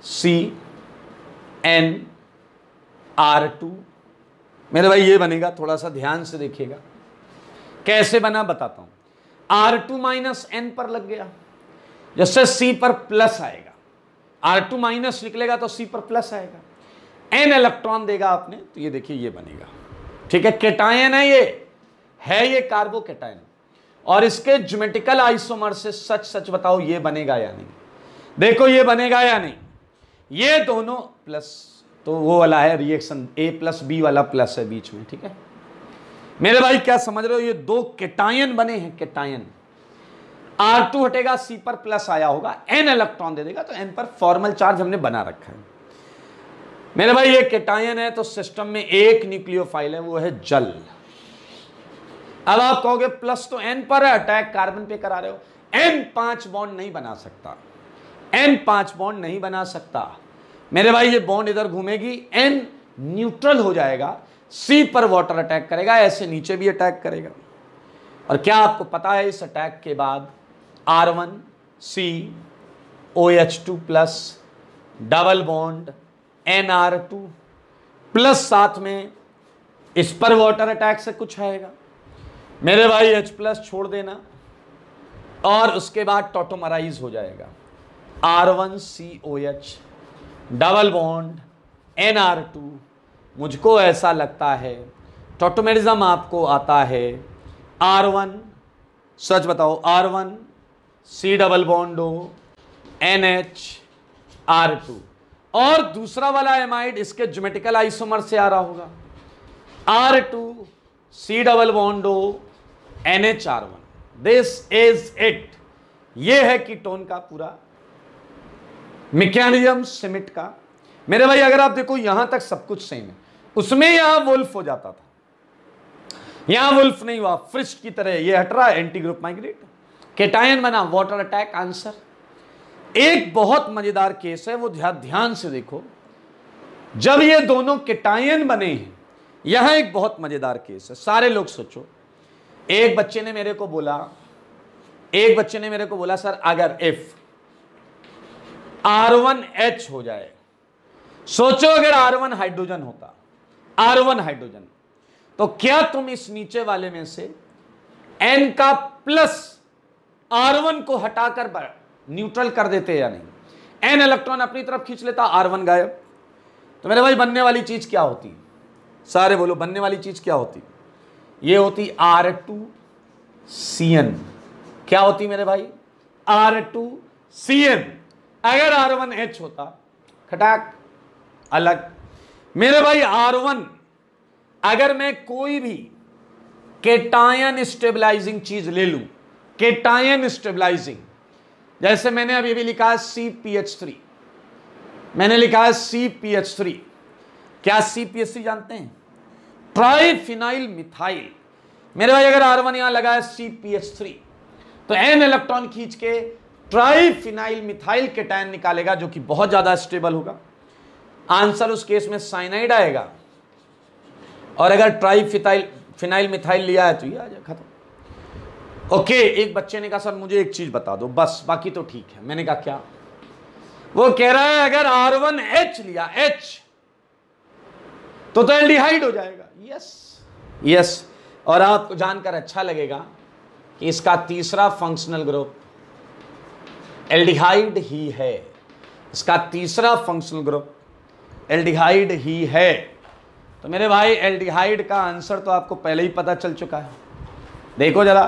C N R2। मेरे भाई ये बनेगा, थोड़ा सा ध्यान से देखिएगा कैसे बना, बताता हूं। R2 माइनस N पर लग गया, जैसे C पर प्लस आएगा, R2 माइनस निकलेगा तो C पर प्लस आएगा, N इलेक्ट्रॉन देगा आपने, तो ये देखिए ये बनेगा, ठीक है। केटायन है ये कार्बोकेटायन, और इसके ज्योमेट्रिकल आइसोमर से सच बताओ ये बनेगा या नहीं? देखो ये बनेगा या नहीं? ये दोनों प्लस, तो वो वाला है रिएक्शन A प्लस B वाला प्लस है बीच में, ठीक है मेरे भाई। क्या समझ रहे हो? ये दो केटायन बने हैं, केटायन। R2 हटेगा, C पर प्लस आया होगा, N इलेक्ट्रॉन दे देगा, तो N पर फॉर्मल चार्ज हमने बना रखा है मेरे भाई। ये केटायन है, तो सिस्टम में एक न्यूक्लियोफाइल है, वो है जल। अब आप कहोगे प्लस तो N पर है, अटैक कार्बन पे करा रहे हो, N 5 बॉन्ड नहीं बना सकता, N 5 बॉन्ड नहीं बना सकता मेरे भाई। ये बॉन्ड इधर घूमेगी, N न्यूट्रल हो जाएगा, C पर वाटर अटैक करेगा, ऐसे नीचे भी अटैक करेगा। और क्या आपको पता है इस अटैक के बाद R1 C OH2 plus double bond NR2 plus साथ में इस पर वाटर अटैक से कुछ आएगा मेरे भाई, H प्लस छोड़ देना, और उसके बाद टॉटोमराइज हो जाएगा, R1COH डबल बॉन्ड NR2। मुझको ऐसा लगता है टॉटोमेरिज्म आपको आता है, R1 सच बताओ, R1 C double bond O NH R2, और दूसरा वाला एमाइड इसके ज्योमेट्रिकल आइसोमर से आ रहा होगा, R2 C double bond O NH R1। This is it. ये है कीटोन का पूरा मैकेनिज्म सिमिट का मेरे भाई। अगर आप देखो यहां तक सब कुछ सेम है, उसमें यहां वुल्फ हो जाता था, यहां वुल्फ नहीं हुआ, फ्रिस्ट की तरह ये हट रहा है, एंटी ग्रुप माइग्रेट, केटायन बना, वाटर अटैक आंसर। एक बहुत मजेदार केस है, वो ध्यान से देखो, जब ये दोनों केटायन बने हैं, यहां एक बहुत मजेदार केस है, सारे लोग सोचो। एक बच्चे ने मेरे को बोला सर अगर इफ R1H हो जाए, सोचो अगर R1 हाइड्रोजन होता, R1 हाइड्रोजन, तो क्या तुम इस नीचे वाले में से N का प्लस R1 को हटाकर न्यूट्रल कर देते या नहीं? N इलेक्ट्रॉन अपनी तरफ खींच लेता, R1 गायब। तो मेरे भाई बनने वाली चीज क्या होती? सारे बोलो, बनने वाली चीज क्या होती? ये होती R2CN। क्या होती मेरे भाई? R2CN। अगर R1H होता, खटाक अलग मेरे भाई। R1 अगर मैं कोई भी केटायन स्टेबलाइजिंग चीज ले लूं, केटायन स्टेबलाइजिंग, जैसे मैंने अभी भी लिखा है CpH3, मैंने लिखा है CpH3। क्या CpH3 जानते हैं? Triphenyl methyl. मेरे भाई अगर R1 यहां लगा है CpH3, तो N इलेक्ट्रॉन खींच के ट्राइफिनाइल मिथाइल केटायन निकालेगा, जो कि बहुत ज्यादा स्टेबल होगा। आंसर उस केस में साइनाइड आएगा, और अगर ट्राइफिनाइल मिथाइल लिया है तो ये आ जाए, खत्म। ओके, एक बच्चे ने कहा सर मुझे एक चीज बता दो बस, बाकी तो ठीक है। मैंने कहा क्या? वो कह रहा है अगर R1H लिया, H, तो एल्डिहाइड हो जाएगा। यस। और आपको जानकर अच्छा लगेगा कि इसका तीसरा फंक्शनल ग्रुप एल्डिहाइड ही है। इसका तीसरा फंक्शनल ग्रुप एल्डिहाइड ही है। तो मेरे भाई एल्डिहाइड का आंसर तो आपको पहले ही पता चल चुका है, देखो जरा,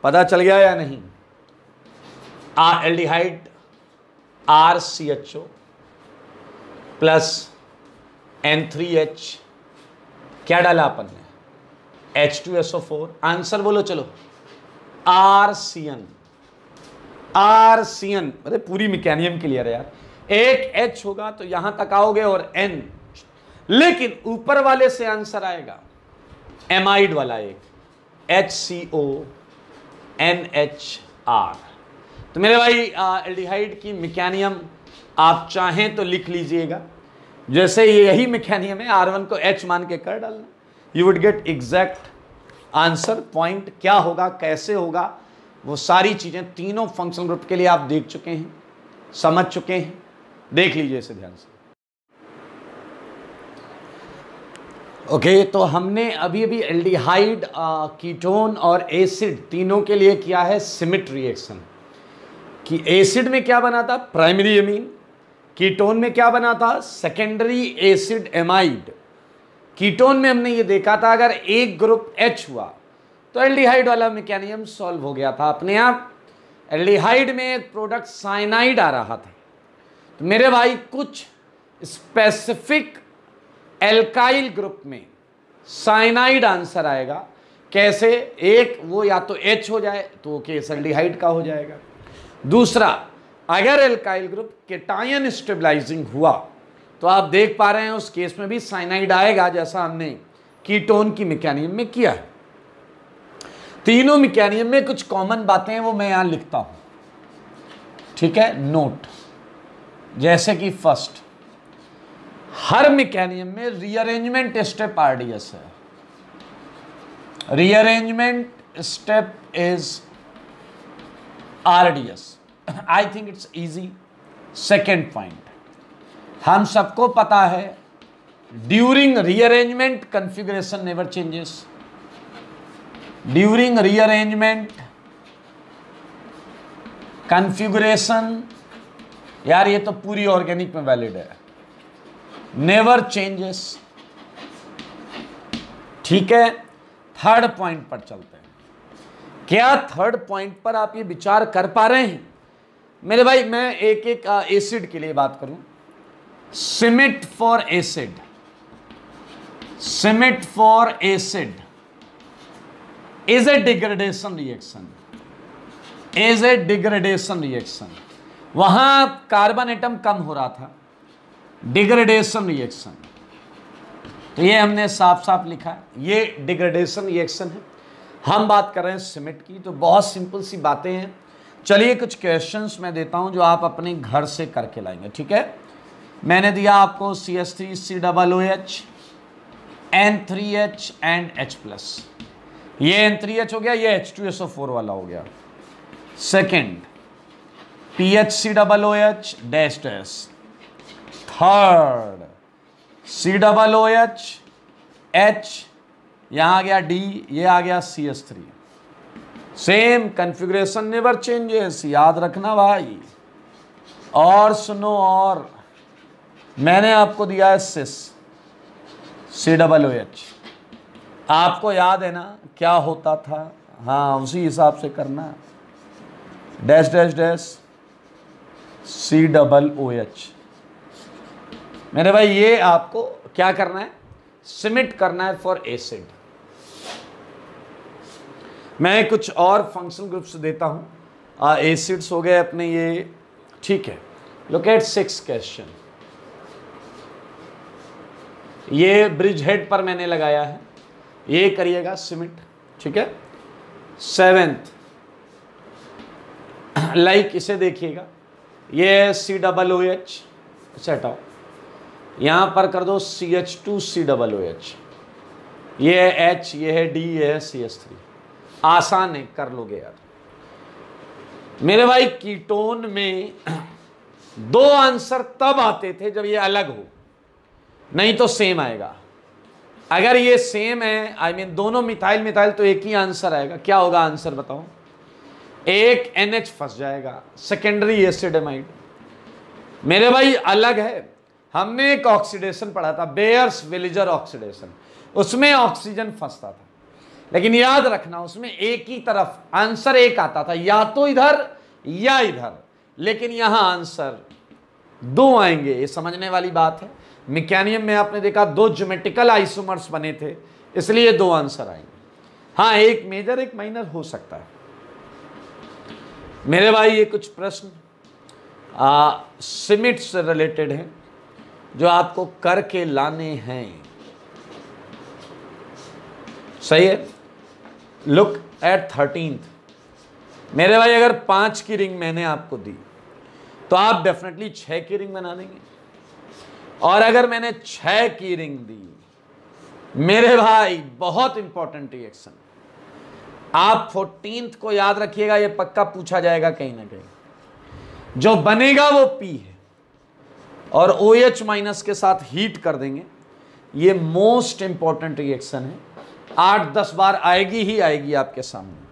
पता चल गया या नहीं? एल्डिहाइड RCHO प्लस N3H, क्या डाला अपन ने? H2SO4। आंसर बोलो चलो, RCN। अरे पूरी मैकेनिज्म क्लियर है यार। एक H होगा तो यहां तक आओगे और N, लेकिन ऊपर वाले से आंसर आएगा एमाइड वाला, एक HCO NHR। तो मेरे भाई एल्डिहाइड की मैकेनियम आप चाहें तो लिख लीजिएगा, जैसे यही मैकेनियम है, R1 को H मान के कर डालना, you would get exact answer. Point क्या होगा, कैसे होगा, वो सारी चीजें तीनों फंक्शनल ग्रुप के लिए आप देख चुके हैं, समझ चुके हैं। देख लीजिए इसे ध्यान से। ओके, तो हमने अभी अभी एल्डिहाइड, कीटोन और एसिड तीनों के लिए किया है सिमिट रिएक्शन। कि एसिड में क्या बना था, प्राइमरी एमीन। कीटोन में क्या बना था, सेकेंडरी एसिड एमाइड। कीटोन में हमने ये देखा था अगर एक ग्रुप H हुआ तो एल्डिहाइड वाला मैकेनिज्म सॉल्व हो गया था अपने आप। एल्डिहाइड में एक प्रोडक्ट साइनाइड आ रहा था, तो मेरे भाई कुछ स्पेसिफिक एल्काइल ग्रुप में साइनाइड आंसर आएगा। कैसे, एक वो या तो H हो जाए तो वो केस एल्डिहाइड का हो जाएगा। दूसरा, अगर एल्काइल ग्रुप केटायन स्टेबलाइजिंग हुआ तो आप देख पा रहे हैं उस केस में भी साइनाइड आएगा, जैसा हमने कीटोन की मैकेनिज्म में किया है। तीनों मैकेनिज्म में कुछ कॉमन बातें हैं, वो मैं यहां लिखता हूं, ठीक है, नोट। जैसे कि फर्स्ट, हर मैकेनिज्म में रीअरेंजमेंट स्टेप आरडीएस है। Rearrangement step is RDS. I think it's easy. Second point, हम सबको पता है during rearrangement configuration never changes. During rearrangement configuration, यार ये तो पूरी ऑर्गेनिक में वैलिड है, नेवर चेंजेस। ठीक है, थर्ड पॉइंट पर चलते हैं। क्या थर्ड पॉइंट पर आप ये विचार कर पा रहे हैं मेरे भाई? मैं एक एक एसिड के लिए बात करूं। Schmidt for acid, Schmidt for acid is a degradation reaction, is a degradation reaction. वहां कार्बन एटम कम हो रहा था, डिग्रेडेशन रिएक्शन। तो ये हमने साफ साफ लिखा, ये डिग्रेडेशन रिएक्शन है। हम बात कर रहे हैं सिमिट की, तो बहुत सिंपल सी बातें हैं। चलिए कुछ क्वेश्चंस मैं देता हूं जो आप अपने घर से करके लाएंगे, ठीक है। मैंने दिया आपको CH3 COOH N3H and H+। ये N3H हो गया, ये H2SO4 वाला हो गया। Second, PHCOOH dash dash. Third, COOH H, यहां आ गया D, ये आ गया CH3। Same configuration never changes, याद रखना भाई। और सुनो, और मैंने आपको दिया है सिस COOH। आपको याद है ना क्या होता था? हाँ, उसी हिसाब से करना, डैश डैश डैश COOH। मेरे भाई ये आपको क्या करना है, सिमिट करना है फॉर एसिड। मैं कुछ और फंक्शनल ग्रुप्स देता हूं। एसिड्स हो गए अपने ये, ठीक है। Look at 6 question. ये ब्रिज हेड पर मैंने लगाया है, ये करिएगा सिमिट, ठीक है। 7th, लाइक इसे देखिएगा, ये COOH सेट आओ, यहां पर कर दो CH2 COOH, ये है H, ये है D, ये है CH3। आसान है, कर लोगे यार। मेरे भाई कीटोन में दो आंसर तब आते थे जब ये अलग हो, नहीं तो सेम आएगा। अगर ये सेम है, आई मीन दोनों मिथाइल मिथाइल, तो एक ही आंसर आएगा। क्या होगा आंसर बताओ? एक NH फंस जाएगा, सेकेंडरी एसिड एमाइड। मेरे भाई अलग है। हमने एक ऑक्सीडेशन पढ़ा था, बेयर्स विलिजर ऑक्सीडेशन, उसमें ऑक्सीजन फंसता था, लेकिन याद रखना उसमें एक ही तरफ आंसर एक आता था, या तो इधर या इधर, लेकिन यहां आंसर दो आएंगे। ये समझने वाली बात है। मैकेनिज्म में आपने देखा दो ज्योमेट्रिकल आइसोमर्स बने थे, इसलिए दो आंसर आएंगे। हाँ, एक मेजर एक माइनर हो सकता है। मेरे भाई ये कुछ प्रश्न सिमिट से रिलेटेड हैं जो आपको करके लाने हैं, सही है। Look at 13th। मेरे भाई अगर 5 की रिंग मैंने आपको दी तो आप डेफिनेटली 6 की रिंग बना देंगे, और अगर मैंने 6 की रिंग दी, मेरे भाई बहुत इंपॉर्टेंट रिएक्शन, आप 14th को याद रखिएगा, यह पक्का पूछा जाएगा कहीं ना कहीं। जो बनेगा वो P है और OH माइनस के साथ हीट कर देंगे। ये मोस्ट इंपॉर्टेंट रिएक्शन है, 8-10 बार आएगी ही आएगी आपके सामने,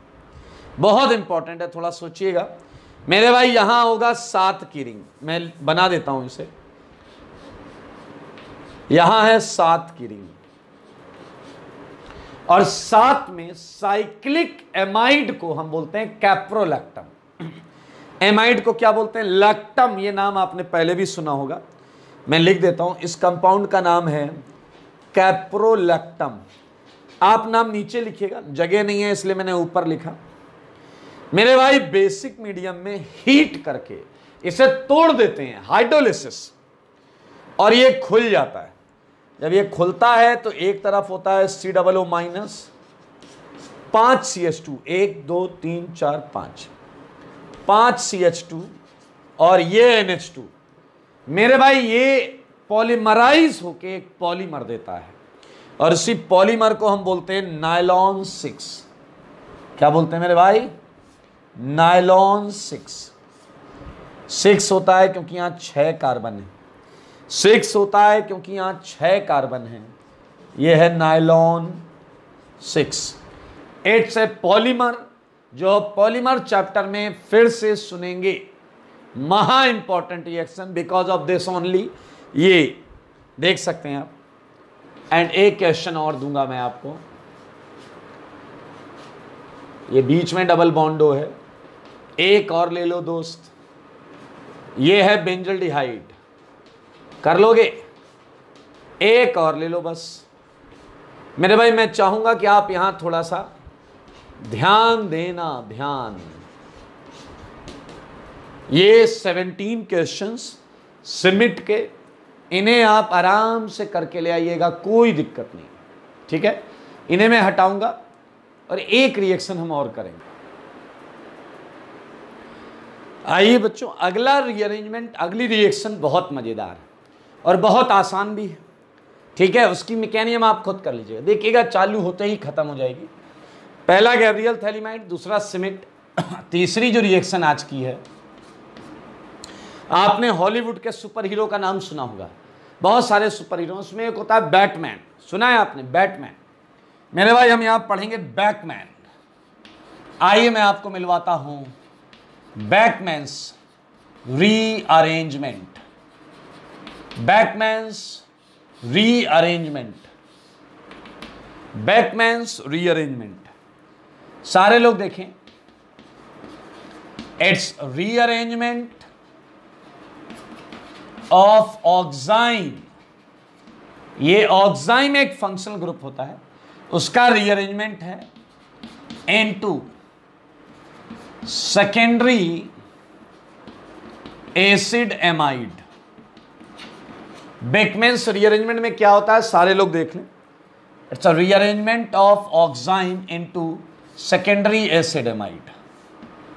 बहुत इंपॉर्टेंट है, थोड़ा सोचिएगा। मेरे भाई यहां होगा 7 की रिंग, मैं बना देता हूं इसे। यहां है 7 की रिंग और 7 में साइक्लिक एमाइड को हम बोलते हैं कैप्रोलैक्टम। एमाइड को क्या बोलते हैं? लैक्टम। ये नाम आपने पहले भी सुना होगा, मैं लिख देता हूं। इस कंपाउंड का नाम है कैप्रोलैक्टम। आप नाम नीचे लिखिएगा, जगह नहीं है इसलिए मैंने ऊपर लिखा। मेरे भाई बेसिक मीडियम में हीट करके इसे तोड़ देते हैं, हाइड्रोलिसिस, और ये खुल जाता है। जब ये खुलता है तो एक तरफ होता है COO माइनस, 5 CH2, 1 2 3 4 5 CH2 और ये NH2। मेरे भाई ये पॉलीमराइज होके एक पॉलीमर देता है, और इसी पॉलीमर को हम बोलते हैं नायलॉन 6। क्या बोलते हैं मेरे भाई? नायलॉन 6 होता है क्योंकि यहां 6 कार्बन है। 6 होता है क्योंकि यहां 6 कार्बन है। यह है नायलॉन 6। इट्स ए पॉलीमर, जो पॉलीमर चैप्टर में फिर से सुनेंगे। महा important reaction, because of this only. ये देख सकते हैं आप। एंड एक क्वेश्चन और दूंगा मैं आपको, ये बीच में डबल बॉन्डो है, एक और ले लो दोस्त। ये है बेंजल्डिहाइड, कर लोगे? एक और ले लो बस। मेरे भाई मैं चाहूंगा कि आप यहां थोड़ा सा ध्यान देना, ध्यान। ये 17 क्वेश्चंस सिमिट के, इन्हें आप आराम से करके ले आइएगा, कोई दिक्कत नहीं, ठीक है? इन्हें मैं हटाऊंगा और एक रिएक्शन हम और करेंगे। आइए बच्चों, अगला रीअरेंजमेंट, अगली रिएक्शन बहुत मजेदार है और बहुत आसान भी है, ठीक है? उसकी मैकेनिज्म आप खुद कर लीजिएगा, देखिएगा चालू होते ही खत्म हो जाएगी। पहला गैब्रियल थैलीमाइड, दूसरा सिमिट, तीसरी जो रिएक्शन आज की है, आपने हॉलीवुड के सुपर हीरो का नाम सुना होगा, बहुत सारे सुपर हीरो, उसमें एक होता है बैटमैन। सुना है आपने? बैटमैन। मेरे भाई हम यहां पढ़ेंगे बैटमैन। आइए मैं आपको मिलवाता हूं Beckmann's rearrangement. Beckmann's rearrangement, Beckmann's rearrangement. सारे लोग देखें, इट्स रीअरेंजमेंट ऑफ ऑक्साइन। ये ऑक्साइन एक फंक्शनल ग्रुप होता है, उसका रीअरेंजमेंट है into secondary acid amide. Beckmann's rearrangement में क्या होता है, सारे लोग देख लें। It's a rearrangement of oxime into secondary acid amide.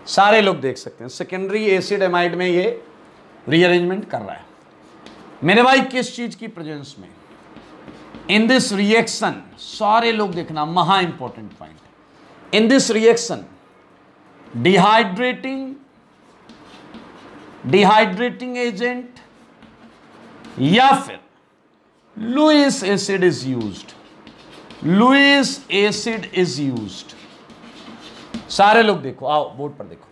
सारे लोग देख सकते हैं, सेकेंडरी एसिड एमाइड में ये रीअरेंजमेंट कर रहा है। मेरे भाई किस चीज की प्रेजेंस में? इन दिस रिएक्शन, सारे लोग देखना, महा important point. In this reaction dehydrating agent या फिर Lewis acid is used. Lewis acid is used. सारे लोग देखो, आओ बोर्ड पर देखो।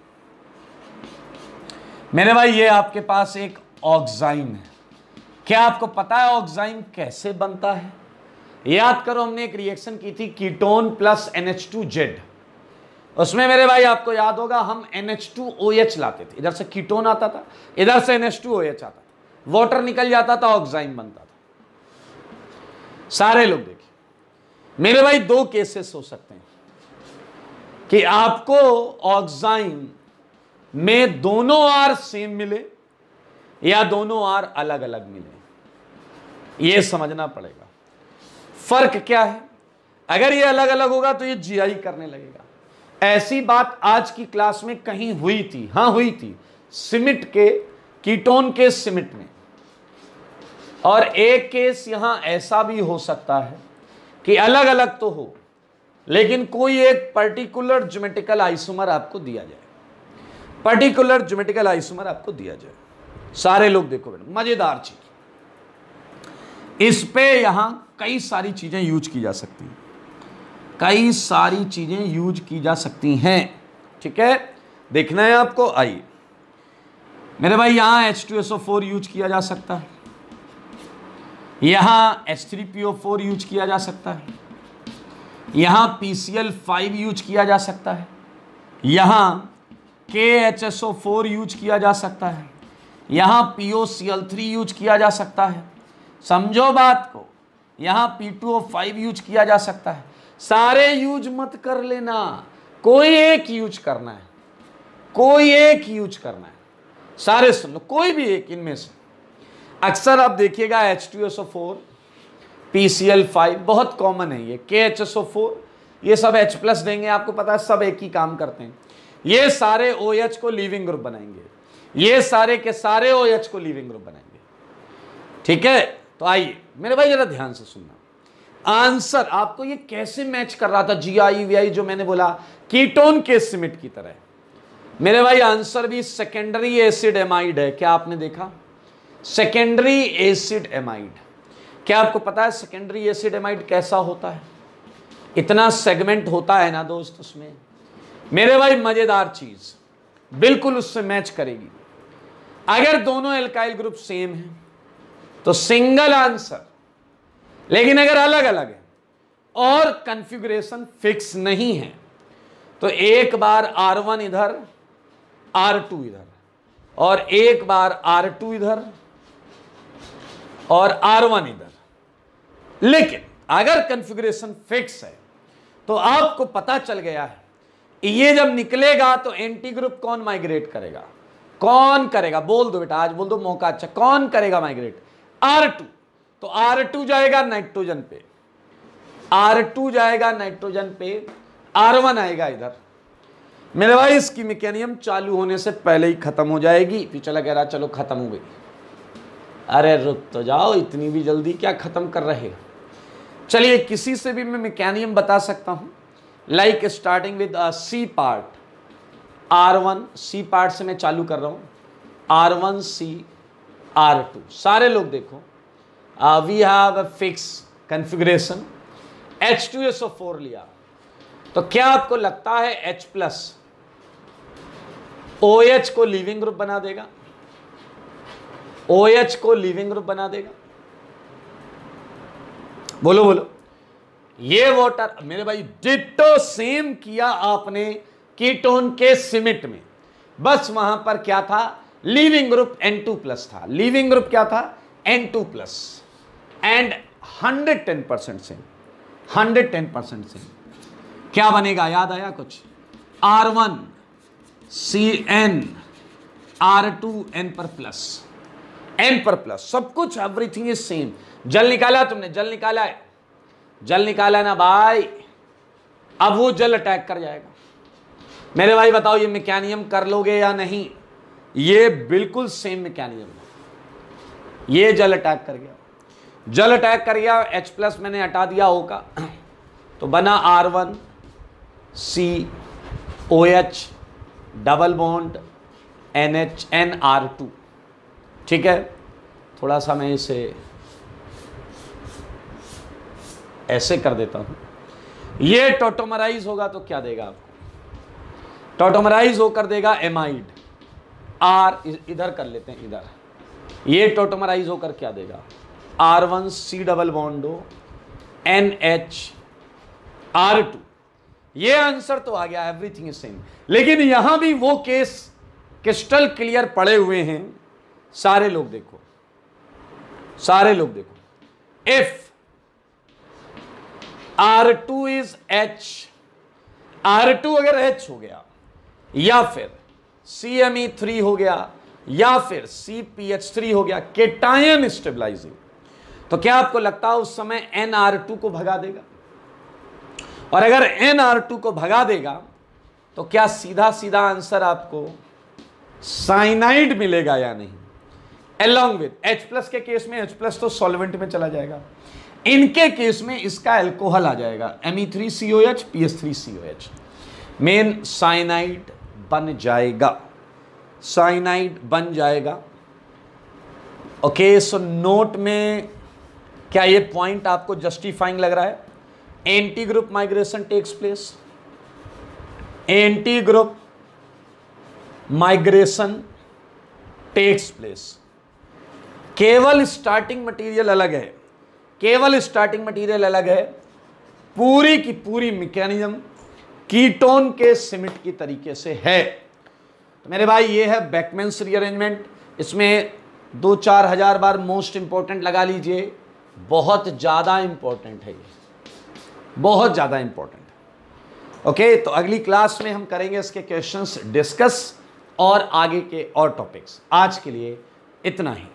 मेरे भाई ये आपके पास एक ऑक्साइन है। क्या आपको पता है ऑक्साइन कैसे बनता है? याद करो, हमने एक रिएक्शन की थी कीटोन प्लस NH2Z। उसमें मेरे भाई आपको याद होगा हम NH2OH लाते थे, इधर से कीटोन आता था, इधर से NH2OH आता था, वाटर निकल जाता था, ऑक्साइन बनता था। सारे लोग देखिए, मेरे भाई दो केसेस हो सकते हैं कि आपको ऑक्साइन में दोनों आर सेम मिले या दोनों आर अलग अलग मिले। यह समझना पड़ेगा फर्क क्या है। अगर ये अलग अलग होगा तो ये GI करने लगेगा, ऐसी बात आज की क्लास में कहीं हुई थी? हाँ हुई थी, सिमिट के, कीटोन के सिमिट में। और एक केस यहां ऐसा भी हो सकता है कि अलग अलग तो हो, लेकिन कोई एक पर्टिकुलर ज्योमेट्रिकल आइसोमर आपको दिया जाए, पर्टिकुलर ज्योमेट्रिकल आइसोमर आपको दिया जाए। सारे लोग देखो बेटा, मजेदार चीज, इस पे यहां कई सारी चीजें यूज की जा सकती हैं, कई सारी चीजें यूज की जा सकती हैं। ठीक है, देखना है आपको। आइए मेरे भाई, यहां H2SO4 यूज किया जा सकता है, यहां H3PO4 यूज किया जा सकता है, यहां PCl5 यूज किया जा सकता है, यहां KHSO4 यूज किया जा सकता है, यहां POCl3 यूज किया जा सकता है। समझो बात को, यहां P2O5 यूज किया जा सकता है। सारे यूज मत कर लेना, कोई एक यूज करना है, कोई एक यूज करना है। सारे सुन लो, कोई भी एक इनमें से। अक्सर आप देखिएगा H2SO4, PCl5 बहुत कॉमन है, ये KHSO4, ये सब H+ देंगे, आपको पता है सब एक ही काम करते हैं। ये सारे OH को लीविंग ग्रुप बनाएंगे, ये सारे के सारे OH को लीविंग ग्रुप बनाएंगे। ठीक है, तो आइए मेरे भाई जरा ध्यान से सुनना। आंसर आपको ये कैसे मैच कर रहा था, GI-VI जो मैंने बोला कीटोन के सिमिट की तरह। मेरे भाई आंसर भी सेकेंडरी एसिड एमाइड है। क्या आपने देखा? Secondary acid amide. क्या आपको पता है सेकेंडरी एसिड एमाइड कैसा होता है? इतना सेगमेंट होता है ना दोस्त उसमें, मेरे भाई मजेदार चीज, बिल्कुल उससे मैच करेगी। अगर दोनों एल्काइल ग्रुप सेम है तो सिंगल आंसर, लेकिन अगर अलग अलग है और कॉन्फ़िगरेशन फिक्स नहीं है तो एक बार R1 इधर, R2 इधर, और एक बार R2 इधर और R1 इधर। लेकिन अगर कॉन्फ़िगरेशन फिक्स है तो आपको पता चल गया है ये जब निकलेगा तो एंटी ग्रुप कौन माइग्रेट करेगा? कौन करेगा? बोल दो बेटा, आज बोल दो, मौका अच्छा। कौन करेगा माइग्रेट? R2। तो R2 जाएगा नाइट्रोजन पे, R2 जाएगा नाइट्रोजन पे, R1 आएगा इधर। मेरे भाई इसकी मैकेनिज्म चालू होने से पहले ही खत्म हो जाएगी। तो चला कह रहा चलो खत्म हो गई। अरे रुक तो जाओ, इतनी भी जल्दी क्या खत्म कर रहे हो? चलिए किसी से भी मैं मैकेनिज्म बता सकता हूं, like starting with C part, R1 C part से मैं चालू कर रहा हूं, R1C R2। सारे लोग देखो, we have a fix configuration. H2SO4 लिया तो क्या आपको लगता है H+ OH को लीविंग ग्रुप बना देगा? OH को लीविंग ग्रुप बना देगा? बोलो बोलो। ये वाटर मेरे भाई डिट्टो सेम किया आपने कीटोन के सिमिट में, बस वहां पर क्या था? लीविंग ग्रुप N2+ था। लीविंग ग्रुप क्या था? N2+। And 110% same, 110% same. क्या बनेगा? याद आया कुछ? R1 CN R2 N पर प्लस, N पर प्लस, सब कुछ एवरीथिंग इज सेम। जल निकाला तुमने, जल निकाला है, जल निकाला है ना भाई, अब वो जल अटैक कर जाएगा। मेरे भाई बताओ ये मैकेनिज्म कर लोगे या नहीं? ये बिल्कुल सेम मैकेनिज्म है। ये जल अटैक कर गया, जल अटैक कर गया, H+ मैंने हटा दिया O का, तो बना R1 C OH double bond NH NR2। ठीक है, थोड़ा सा मैं इसे ऐसे कर देता हूं। ये टोटोमराइज होगा तो क्या देगा आपको? टोटोमराइज होकर देगा एमाइड। R इधर कर लेते हैं, इधर। ये टोटोमराइज होकर क्या देगा? R1C double bond NH R2। ये आंसर तो आ गया, एवरीथिंग इज सेम। लेकिन यहां भी वो केस क्रिस्टल क्लियर पड़े हुए हैं। सारे लोग देखो, सारे लोग देखो। If R2 is H, R2 अगर H हो गया, या फिर CMe3 हो गया, या फिर CpH3 हो गया, केटायन स्टेबलाइजिंग, तो क्या आपको लगता है उस समय NR2 को भगा देगा? और अगर NR2 को भगा देगा तो क्या सीधा सीधा आंसर आपको साइनाइड मिलेगा या नहीं? Along with H+ के केस में H+ तो सॉल्वेंट में चला जाएगा, इनके केस में इसका अल्कोहल आ जाएगा Me3COH PS3COH, मेन साइनाइड बन जाएगा, साइनाइड बन जाएगा। ओके, सो नोट में क्या ये पॉइंट आपको जस्टिफाइंग लग रहा है? Anti group migration takes place, anti group migration takes place, केवल स्टार्टिंग मटेरियल अलग है, केवल स्टार्टिंग मटेरियल अलग है, पूरी की पूरी मैकेनिज्म कीटोन के सिमिट की तरीके से है। तो मेरे भाई ये है बेकमैन्स रीअरेंजमेंट, इसमें 2-4 हज़ार बार मोस्ट इंपॉर्टेंट लगा लीजिए, बहुत ज़्यादा इंपॉर्टेंट है ये, बहुत ज़्यादा इंपॉर्टेंट। ओके, तो अगली क्लास में हम करेंगे इसके क्वेश्चंस डिस्कस और आगे के और टॉपिक्स। आज के लिए इतना ही।